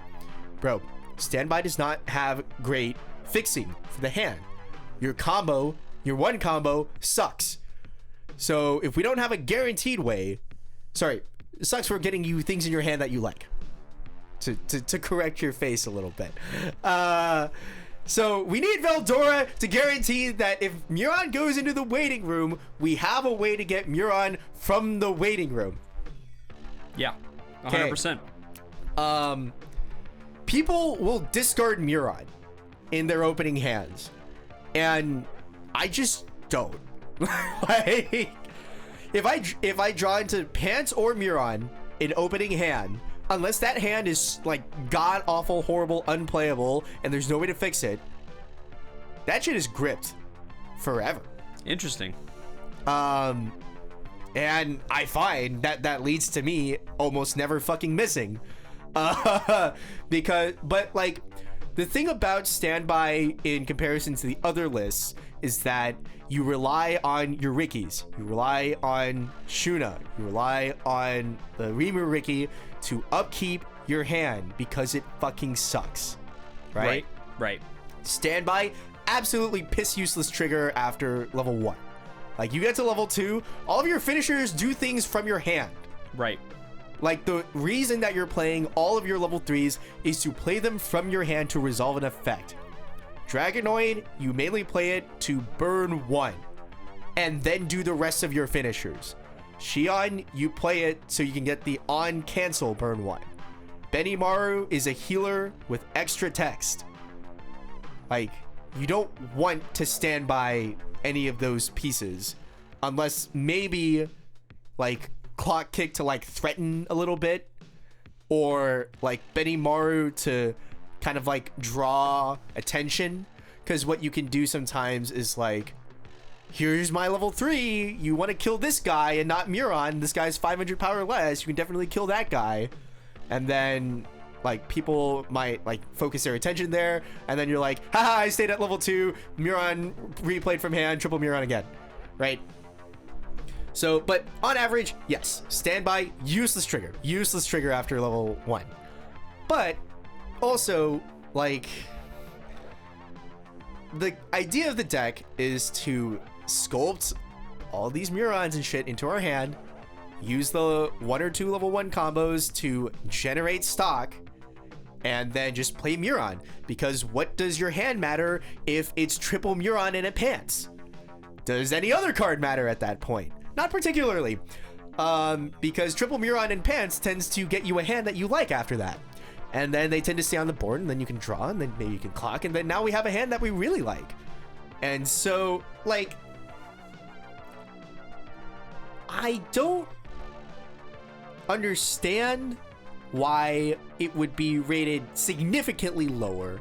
bro, standby does not have great fixing for the hand. Your one combo sucks. So if we don't have a guaranteed way, it sucks for getting you things in your hand that you like. To correct your face a little bit. So we need Veldora to guarantee that if Muron goes into the waiting room, we have a way to get Muron from the waiting room. Yeah, 100%. People will discard Muron in their opening hands, and I just don't. Like, if I draw into Pants or Muron in opening hand, unless that hand is like god awful, horrible, unplayable, and there's no way to fix it, that shit is gripped forever. Interesting. And I find that leads to me almost never fucking missing. But like, the thing about Standby in comparison to the other lists is that you rely on your Rikis. You rely on Shuna. You rely on the Rimu Riki to upkeep your hand because it fucking sucks. Right? Right. Standby, absolutely piss useless trigger after level 1. Like, you get to level 2, all of your finishers do things from your hand. Right. Like, the reason that you're playing all of your level 3s is to play them from your hand to resolve an effect. Dragonoid, you mainly play it to burn 1, and then do the rest of your finishers. Shion, you play it so you can get the on-cancel burn 1. Benimaru is a healer with extra text. Like, you don't want to stand by any of those pieces, unless maybe, like, Clock Kick to, like, threaten a little bit, or, like, Benimaru to kind of, like, draw attention, because what you can do sometimes is, like, here's my level 3, you want to kill this guy and not Muron, this guy's 500 power less, you can definitely kill that guy, and then, like, people might, like, focus their attention there, and then you're like, haha, I stayed at level 2, Muron replayed from hand, triple Muron again, right? So, but on average, yes, Standby, useless trigger after level 1. But also, like, the idea of the deck is to sculpt all these Murons and shit into our hand, use the 1 or 2 level 1 combos to generate stock, and then just play Muron. Because what does your hand matter if it's triple Muron in a Pants? Does any other card matter at that point? Not particularly. Because triple Muron in Pants tends to get you a hand that you like after that. And then they tend to stay on the board, and then you can draw, and then maybe you can clock, and then now we have a hand that we really like. And so, like, I don't understand why it would be rated significantly lower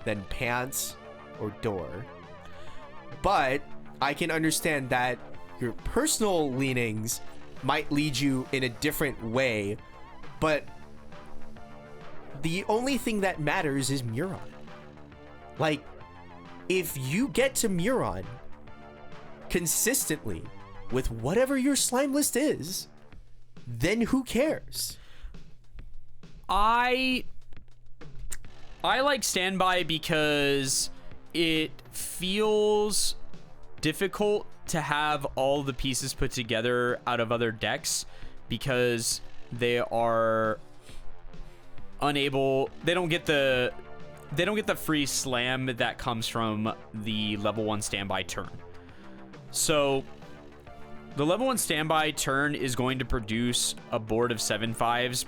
than Pants or Door. But I can understand that your personal leanings might lead you in a different way, but the only thing that matters is Muron. Like, if you get to Muron consistently with whatever your slime list is, then who cares? I like Standby because it feels difficult to have all the pieces put together out of other decks, because they are unable, they don't get the free slam that comes from the level 1 Standby turn. So the level 1 Standby turn is going to produce a board of 7/5s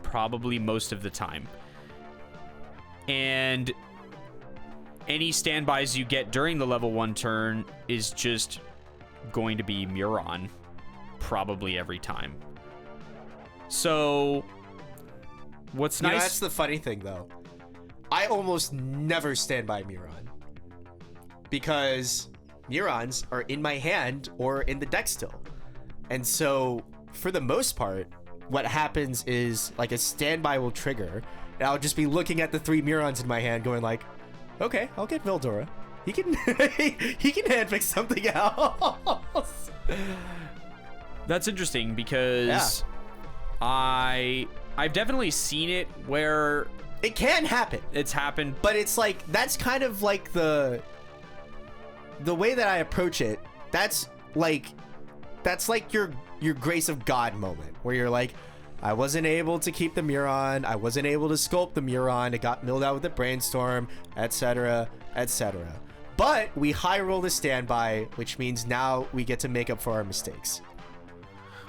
probably most of the time, and any standbys you get during the level 1 turn is just going to be Muron probably every time. So what's nice, that's the funny thing though, I almost never stand by Muron, because Murons are in my hand or in the deck still. And so for the most part, what happens is, like, a standby will trigger, and I'll just be looking at the 3 Murons in my hand going like, okay, I'll get Veldora. He can he can hand fix something else. That's interesting, because I've definitely seen it where It can happen. It's happened. But it's like, that's kind of like the way that I approach it. That's like your grace of God moment, where you're like, I wasn't able to keep the Muron, I wasn't able to sculpt the Muron, it got milled out with the brainstorm, etc., etc. But we high roll the standby, which means now we get to make up for our mistakes.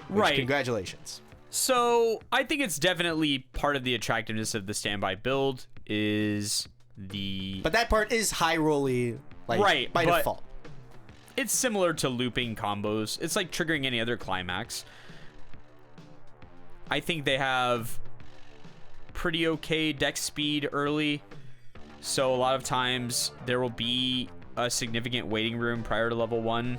Right. Congratulations. So I think it's definitely part of the attractiveness of the standby build but that part is high rolly, like, by default. It's similar to looping combos. It's like triggering any other climax. I think they have pretty okay deck speed early, so a lot of times there will be a significant waiting room prior to level 1,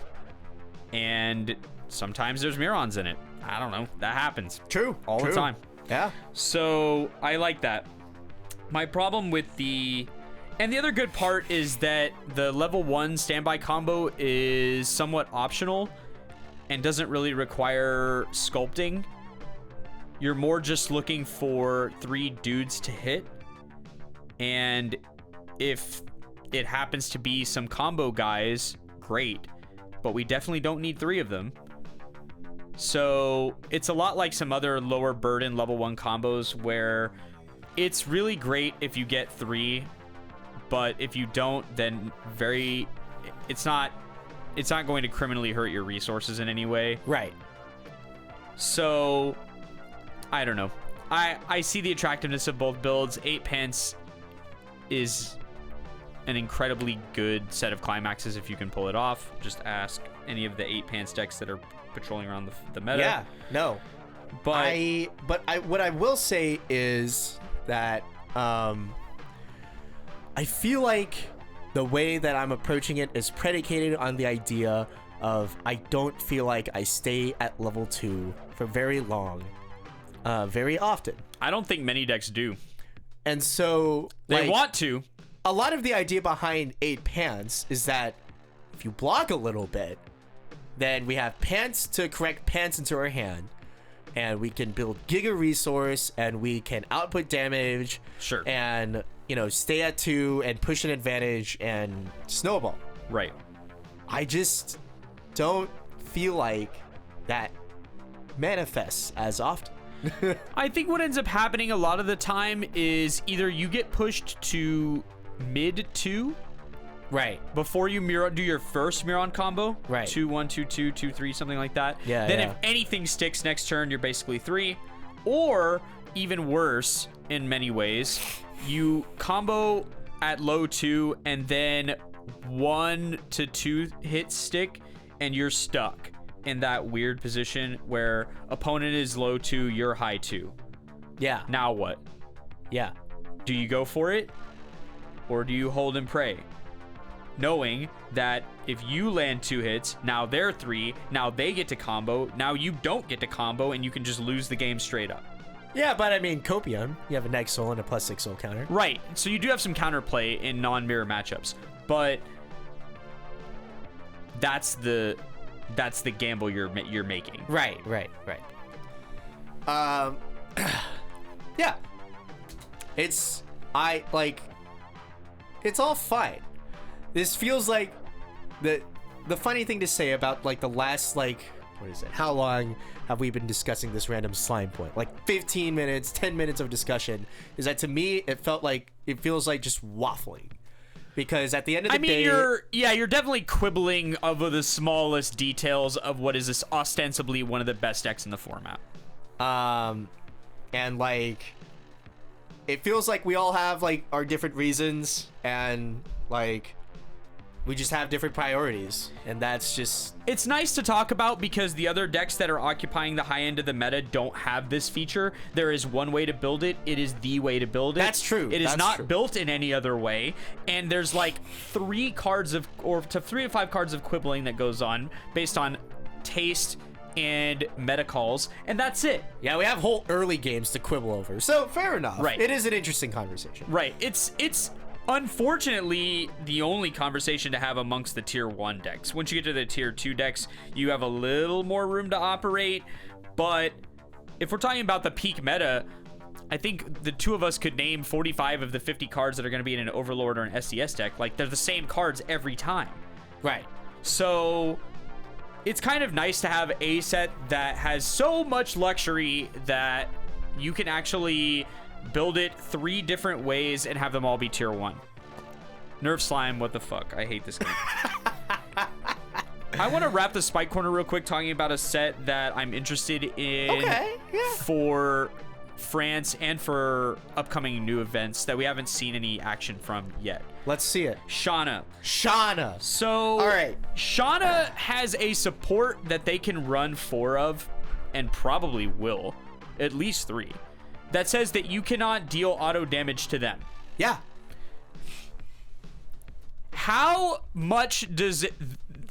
and sometimes there's Murons in it. I don't know. That happens. True. All the time. Yeah. So I like that. My problem with the other good part is that the level 1 standby combo is somewhat optional and doesn't really require sculpting. You're more just looking for 3 dudes to hit, and if it happens to be some combo guys, great, but we definitely don't need 3 of them. So it's a lot like some other lower burden level 1 combos where it's really great if you get 3, but if you don't, then it's not going to criminally hurt your resources in any way. Right. So I don't know. I see the attractiveness of both builds. 8 pants is an incredibly good set of climaxes if you can pull it off. Just ask any of the 8 pants decks that are patrolling around the meta. Yeah, no. But what I will say is that I feel like the way that I'm approaching it is predicated on the idea of I don't feel like I stay at level 2 for very long, very often. I don't think many decks do. And so they want to. A lot of the idea behind 8 pants is that if you block a little bit, then we have pants to correct pants into our hand, and we can build Giga Resource, and we can output damage. Sure. And, stay at 2 and push an advantage and snowball. Right. I just don't feel like that manifests as often. I think what ends up happening a lot of the time is either you get pushed to mid 2, right, before you do your first Muron combo, right, 2-1, 2-2, 2-3, something like that. Yeah. Then if anything sticks next turn, you're basically 3, or even worse in many ways, you combo at low 2 and then 1 to 2 hits stick and you're stuck in that weird position where opponent is low 2, you're high 2. Yeah. Now what? Yeah. Do you go for it, or do you hold and pray, knowing that if you land 2 hits, now they're 3, now they get to combo, now you don't get to combo, and you can just lose the game straight up? Yeah, but I mean, Copium, you have a neg soul and a +6 soul counter. Right, so you do have some counterplay in non-mirror matchups, but that's the gamble you're making. Right. Yeah. It's all fine. This feels like the funny thing to say about the last what is it? How long have we been discussing this random slime point? 15 minutes, 10 minutes of discussion. Is that to me it feels like just waffling. Because at the end of the day, you're definitely quibbling over the smallest details of what is ostensibly one of the best decks in the format. And it feels like we all have our different reasons, and we just have different priorities, and that's just... It's nice to talk about because the other decks that are occupying the high end of the meta don't have this feature. There is one way to build it. It is the way to build it. That's true. It is not built in any other way. And there's 3 to 5 cards of quibbling that goes on based on taste and meta calls, and that's it. Yeah, we have whole early games to quibble over. So fair enough. Right. It is an interesting conversation. Right. It's unfortunately the only conversation to have amongst the tier 1 decks. Once you get to the tier 2 decks, you have a little more room to operate, but if we're talking about the peak meta, I think the two of us could name 45 of the 50 cards that are going to be in an Overlord or an SDS deck. Like, they're the same cards every time. Right. So it's kind of nice to have a set that has so much luxury that you can actually build it 3 different ways and have them all be tier 1. Nerf Slime, what the fuck? I hate this game. I want to wrap the Spike Corner real quick talking about a set that I'm interested in for France and for upcoming new events that we haven't seen any action from yet. Let's see it. Shauna. So, all right. Shauna has a support that they can run 4 of, and probably will, at least 3, that says that you cannot deal auto damage to them. Yeah. How much does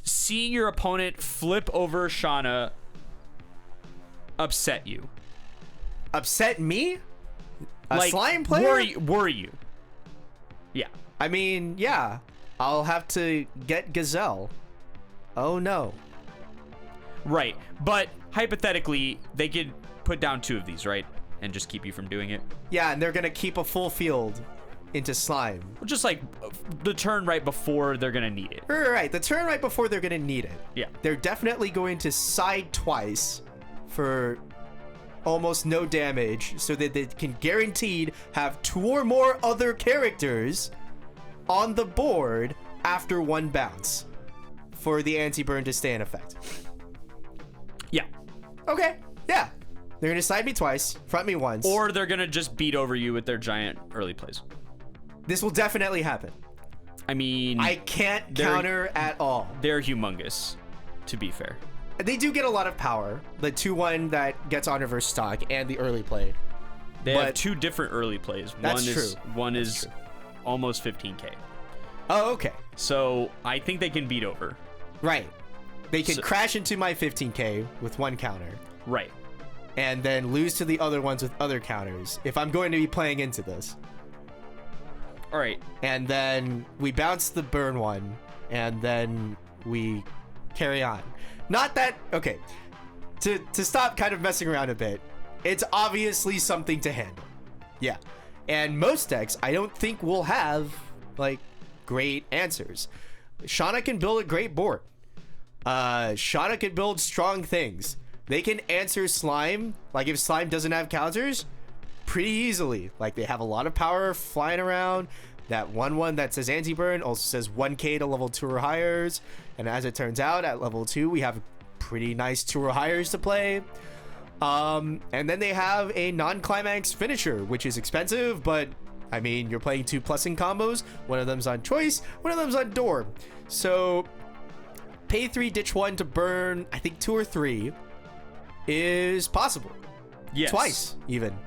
seeing your opponent flip over Shauna upset you? Upset me? A Like, slime player? Worry you? Yeah. I mean, yeah. I'll have to get Gazelle. Oh no. Right. But hypothetically, they could put down 2 of these, right? And just keep you from doing it. Yeah, and they're gonna keep a full field into slime. Just like the turn right before they're gonna need it. Right, the turn right before they're gonna need it. Yeah. They're definitely going to side twice for almost no damage so that they can guaranteed have 2 or more other characters on the board after 1 bounce for the anti-burn to stay in effect. Yeah. Okay, yeah. They're gonna side me twice, front me once. Or they're gonna just beat over you with their giant early plays. This will definitely happen. I mean, I can't counter at all. They're humongous, to be fair. They do get a lot of power. The 2-1 that gets on reverse stock and the early play. They have 2 different early plays. That's One is almost 15k. Oh, okay. So I think they can beat over. Right. They can crash into my 15k with 1 counter. Right. And then lose to the other ones with other counters if I'm going to be playing into this. All right. And then we bounce the burn one, and then we carry on. Not that, okay, to stop kind of messing around a bit, it's obviously something to handle. Yeah. And most decks, I don't think will have, like, great answers. Shauna can build a great board. Shauna can build strong things. They can answer Slime, like if Slime doesn't have counters, pretty easily. Like, they have a lot of power flying around. That 1/1 that says anti-burn also says 1k to level 2 or higher. And as it turns out, at level 2, we have pretty nice 2 or higher to play. And then they have a non-climax finisher, which is expensive, but I mean, you're playing 2+ in combos. One of them's on choice, one of them's on door. So pay 3, ditch 1 to burn, I think 2 or 3 is possible. Yes. Twice, even.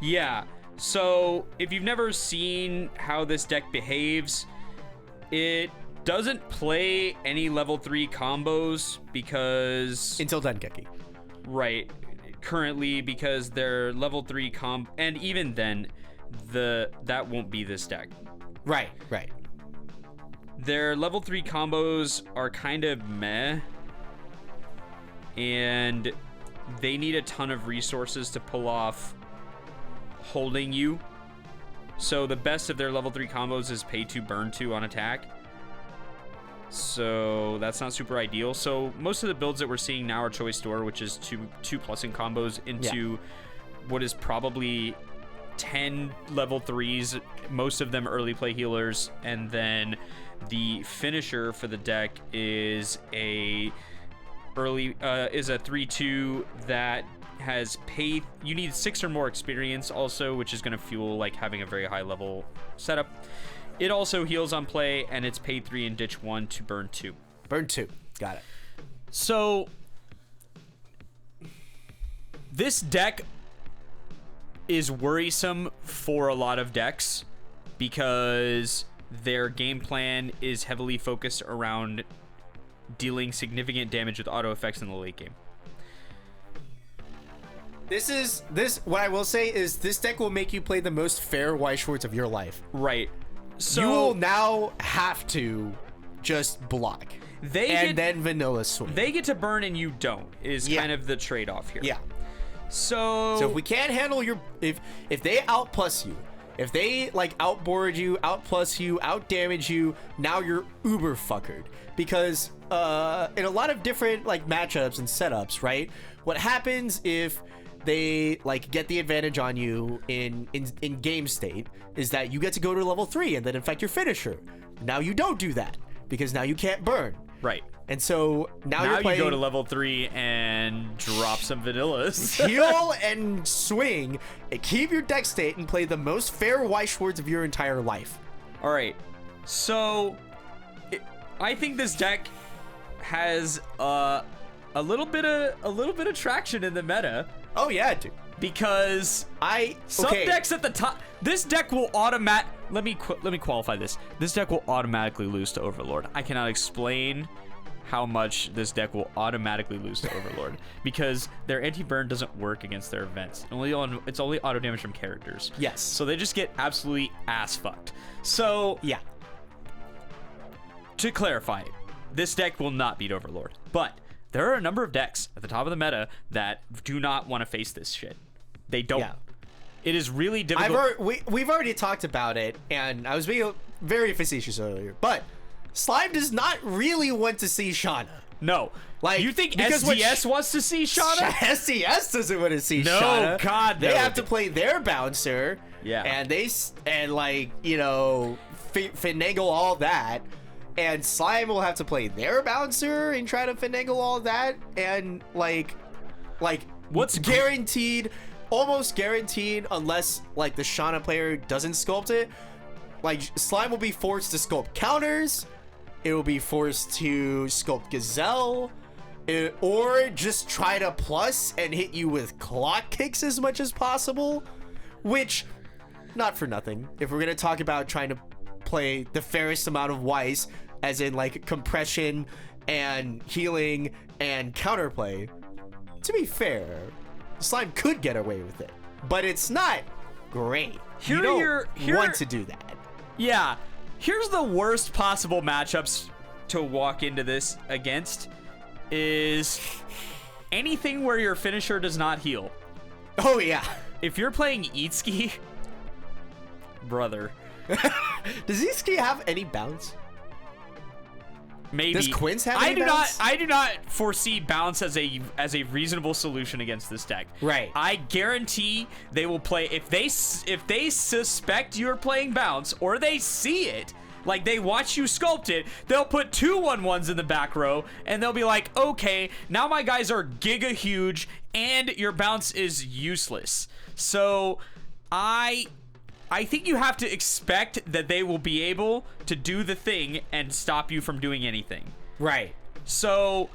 Yeah. So if you've never seen how this deck behaves, it doesn't play any level 3 combos because... Until Dengeki. Right. Currently, because they're level 3 and even then, that won't be this deck. Right. Their level 3 combos are kind of meh, and they need a ton of resources to pull off holding you. So the best of their level 3 combos is pay 2, burn 2 on attack. So that's not super ideal. So most of the builds that we're seeing now are choice door, which is 2+ in combos into what is probably 10 level 3s, most of them early play healers, and then the finisher for the deck is a 3/2 that has pay. You need 6 or more experience also, which is going to fuel like having a very high level setup. It also heals on play, and it's pay 3 and ditch 1 to burn 2. Burn 2. Got it. So this deck is worrisome for a lot of decks because their game plan is heavily focused around dealing significant damage with auto effects in the late game. What I will say is this deck will make you play the most fair Weiss Schwarz of your life. Right. So you will now have to just block. Then vanilla swing. They get to burn and you don't, is kind of the trade-off here. Yeah. So if we can't handle your, if they outplus you, if they like outboard you, outplus you, outdamage you, now you're uber fuckered. Because in a lot of different like matchups and setups, right? What happens if they like get the advantage on you in game state is that you get to go to level 3 and then infect your finisher. Now you don't do that because now you can't burn. Right. And so now you're playing, you go to level 3 and drop some vanillas. heal and swing, and keep your deck state and play the most fair Weiss Schwarz of your entire life. All right. So I think this deck has a little bit of traction in the meta. Oh yeah, dude. Because some decks at the top, this deck will let me qualify this. This deck will automatically lose to Overlord. I cannot explain how much this deck will automatically lose to Overlord because their anti-burn doesn't work against their events. It's only auto damage from characters. Yes. So they just get absolutely ass fucked. So yeah. To clarify, this deck will not beat Overlord, but there are a number of decks at the top of the meta that do not want to face this shit. They don't. Yeah. It is really difficult. We've already talked about it, and I was being very facetious earlier, but Slime does not really want to see Shauna. No. Like, you think SDS wants to see Shauna? SDS doesn't want to see Shauna. No, God, they have to play their bouncer. Yeah. And like, you know, finagle all that. And Slime will have to play their bouncer and try to finagle all that. And like what's guaranteed, almost guaranteed, unless like the Shauna player doesn't sculpt it, like Slime will be forced to sculpt counters. It will be forced to sculpt Gazelle, or just try to plus and hit you with clock kicks as much as possible, which, not for nothing, if we're going to talk about trying to play the fairest amount of Weiss, as in like compression and healing and counterplay, to be fair, Slime could get away with it, but it's not great. You don't want to do that. Yeah. Here's the worst possible matchups to walk into this against is anything where your finisher does not heal. Oh, yeah. If you're playing Itsuki, brother. Does Itsuki have any bounce? Maybe. Does Quince have any bounce? I do not foresee bounce as a reasonable solution against this deck. Right. I guarantee they will play if they suspect you're playing bounce or they see it, like they watch you sculpt it, they'll put 2/1/1s in the back row and they'll be like, "Okay, now my guys are giga huge and your bounce is useless." So, I think you have to expect that they will be able to do the thing and stop you from doing anything. Right. So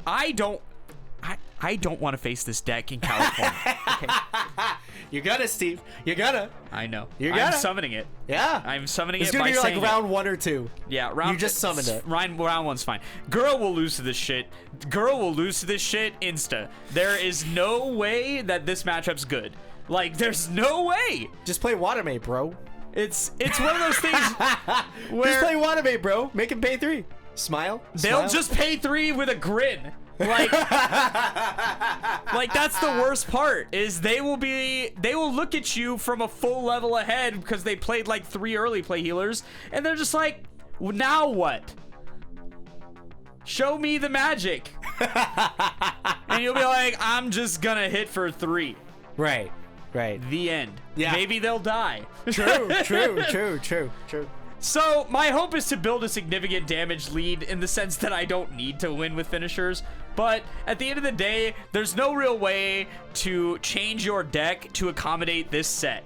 I don't want to face this deck in California. Okay. You're gonna, Steve. You're gonna. I know. You're gonna. I'm summoning it. Yeah. I'm summoning it's it by saying saying it's gonna be like round 1 or 2. Yeah, round. You just summoned it. Round 1's fine. Girl will lose to this shit. Girl will lose to this shit insta. There is no way that this matchup's good. Like, there's no way. Just play Watermate, bro. It's one of those things where just play Watermate, bro. Make him pay 3. Smile. They'll just pay 3 with a grin. Like, like that's the worst part is they will look at you from a full level ahead because they played like 3 early play healers, and they're just like, now what? Show me the magic. And you'll be like, I'm just gonna hit for 3. Right. Right. The end. Yeah. Maybe they'll die. True. So my hope is to build a significant damage lead in the sense that I don't need to win with finishers. But at the end of the day, there's no real way to change your deck to accommodate this set.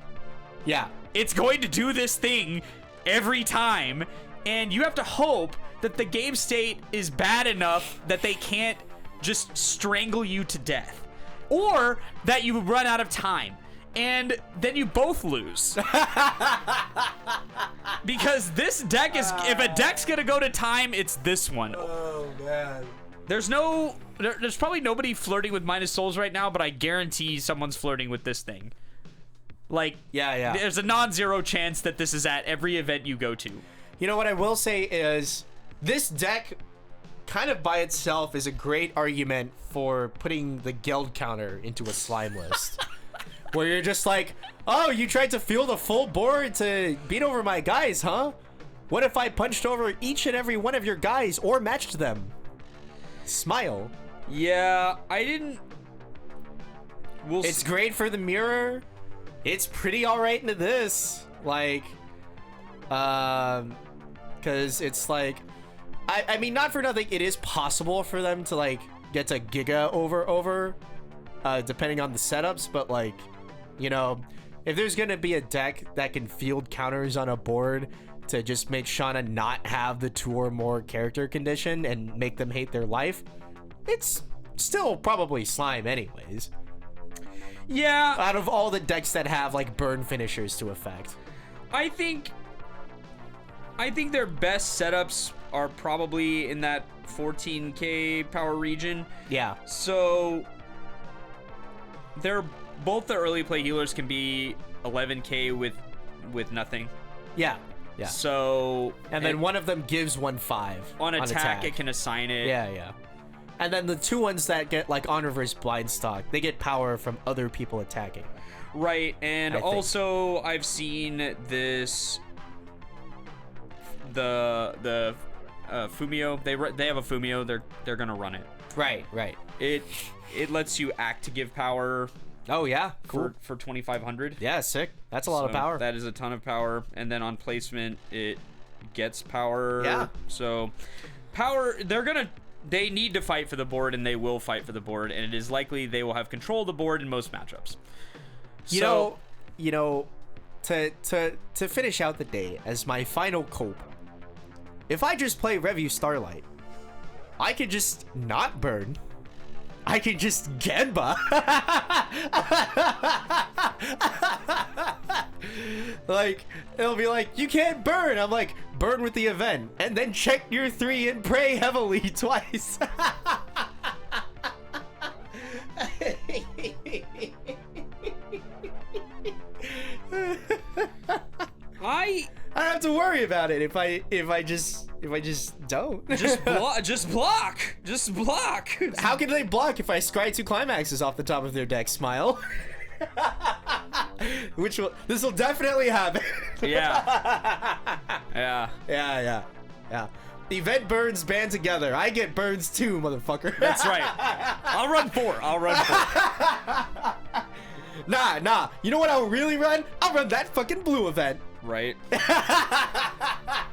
Yeah. It's going to do this thing every time. And you have to hope that the game state is bad enough that they can't just strangle you to death. Or that you run out of time. And then you both lose. Because this deck is, if a deck's gonna go to time, it's this one. Oh, man. There's probably nobody flirting with Minus Souls right now, but I guarantee someone's flirting with this thing. Like, yeah. There's a non-zero chance that this is at every event you go to. You know what I will say is, this deck kind of by itself is a great argument for putting the guild counter into a slime list. Where you're just like, oh, you tried to field a full board to beat over my guys, huh? What if I punched over each and every one of your guys or matched them? Smile. Yeah, I didn't... It's great for the mirror. It's pretty alright into this. Like, because it's like, I mean, not for nothing, it is possible for them to, like, get to Giga over, depending on the setups, but, like, you know, if there's gonna be a deck that can field counters on a board to just make Shauna not have the 2 or more character condition and make them hate their life, it's still probably slime anyways. Yeah. Out of all the decks that have, like, burn finishers to effect. I think their best setups are probably in that 14k power region. Yeah. So both the early play healers can be 11k with nothing. Yeah. Yeah. So and then one of them gives 1/5 on attack. It can assign it. Yeah. And then the 2 ones that get, like, on reverse blind stock, they get power from other people attacking. Right, and also I've seen this the Fumio. They have a Fumio. They're gonna run it. Right. It lets you act to give power. Oh yeah, cool. For 2,500. Yeah, sick. That's a lot of power. That is a ton of power. And then on placement, it gets power. Yeah. So power. They need to fight for the board, and they will fight for the board, and it is likely they will have control of the board in most matchups. You know, to finish out the day as my final cope, if I just play Revue Starlight, I could just not burn. I could just Genba. Like, it'll be like, you can't burn. I'm like, burn with the event, and then check your 3 and pray heavily twice. I don't have to worry about it if I just don't. Just block. How can they block if I scry 2 climaxes off the top of their deck? Smile. This will definitely happen. Yeah. Event burns band together. I get burns too, motherfucker. That's right. I'll run 4. Nah. You know what I'll really run? I'll run that fucking blue event. Right.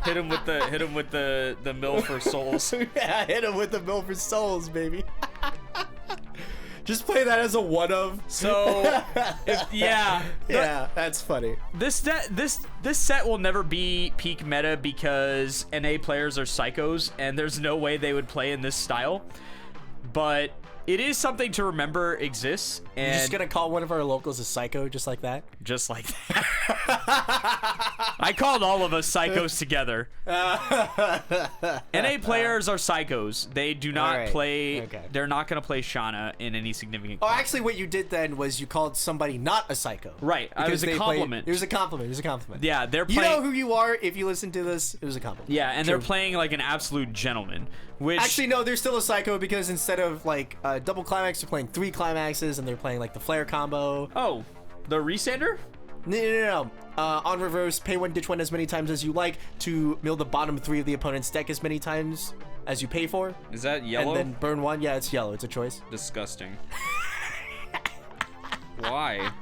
hit him with the mill for souls. Yeah, hit him with the mill for souls, baby. Just play that as a one of. So, yeah, that's funny. This set will never be peak meta because NA players are psychos, and there's no way they would play in this style. But it is something to remember exists. And you're just gonna call one of our locals a psycho, just like that? Just like that. I called all of us psychos together. NA players are psychos. They do not play. Okay. They're not gonna play Shauna in any significant. Oh, actually, what you did then was you called somebody not a psycho. Right. It was a compliment. It was a compliment. Yeah, they're playing. You know who you are if you listen to this. It was a compliment. Yeah, and they're playing like an absolute gentleman. Which actually, no, they're still a psycho because instead of like double climax, they're playing 3 climaxes and they're playing like the flare combo. Oh, the resander? No. On reverse, pay 1, ditch 1 as many times as you like to mill the bottom 3 of the opponent's deck as many times as you pay for. Is that yellow? And then burn 1. Yeah, it's yellow. It's a choice. Disgusting. Why?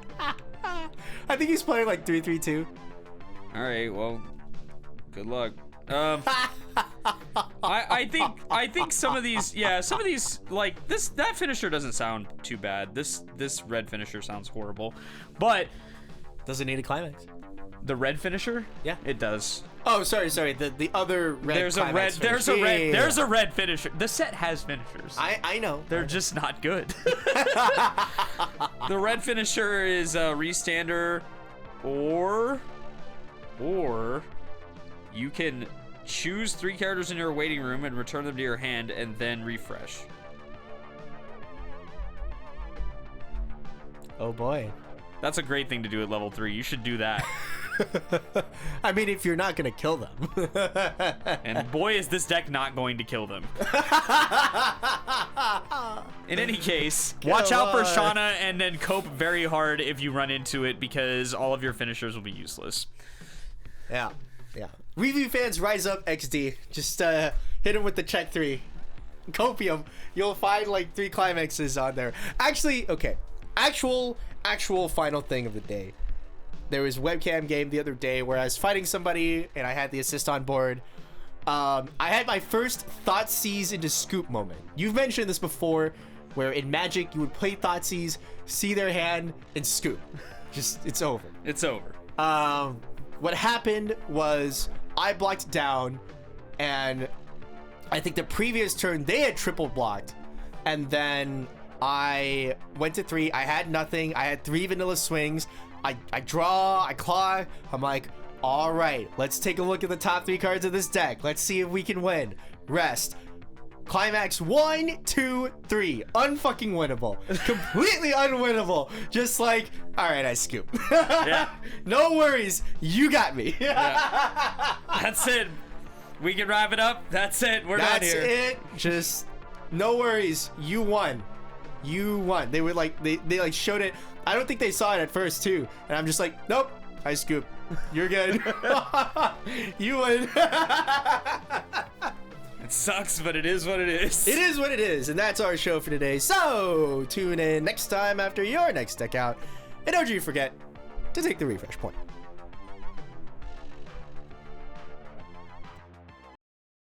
I think he's playing like 3-3-2. All right. Well, good luck. I think some of these like that finisher doesn't sound too bad. This red finisher sounds horrible, but does it need a climax? The red finisher? Yeah, it does. Oh, sorry. The other red. There's a red finisher. The set has finishers. I know. They're just not good. The red finisher is a restander, or you can choose 3 characters in your waiting room and return them to your hand and then refresh. Oh boy. That's a great thing to do at level 3. You should do that. I mean, if you're not gonna kill them. And boy, is this deck not going to kill them. In any case, watch out for Shauna and then cope very hard if you run into it, because all of your finishers will be useless. Yeah. Revue fans, rise up, XD. Just hit him with the check 3. Copium. You'll find like 3 climaxes on there. Actually, okay. Actual final thing of the day. There was a webcam game the other day where I was fighting somebody and I had the assist on board. I had my first Thoughtseize into Scoop moment. You've mentioned this before, where in Magic you would play Thoughtseize, see their hand, and scoop. Just, it's over. It's over. What happened was I blocked down, and I think the previous turn they had triple blocked, and then I went to 3. I had nothing. I had 3 vanilla swings. I draw, I claw. I'm like, all right, let's take a look at the top 3 cards of this deck. Let's see if we can win. Rest. Climax 1, 2, 3. Unfucking winnable. Completely unwinnable. Just like, all right, I scoop. Yeah. No worries. You got me. Yeah. That's it. We can wrap it up. That's it. We're done here. That's it. Just no worries. You won. You won. They were like, they like showed it. I don't think they saw it at first too. And I'm just like, nope, I scoop. You're good. You win. It sucks, but it is what it is. It is what it is. And that's our show for today. So tune in next time after your next deck out. And don't you forget to take the refresh point.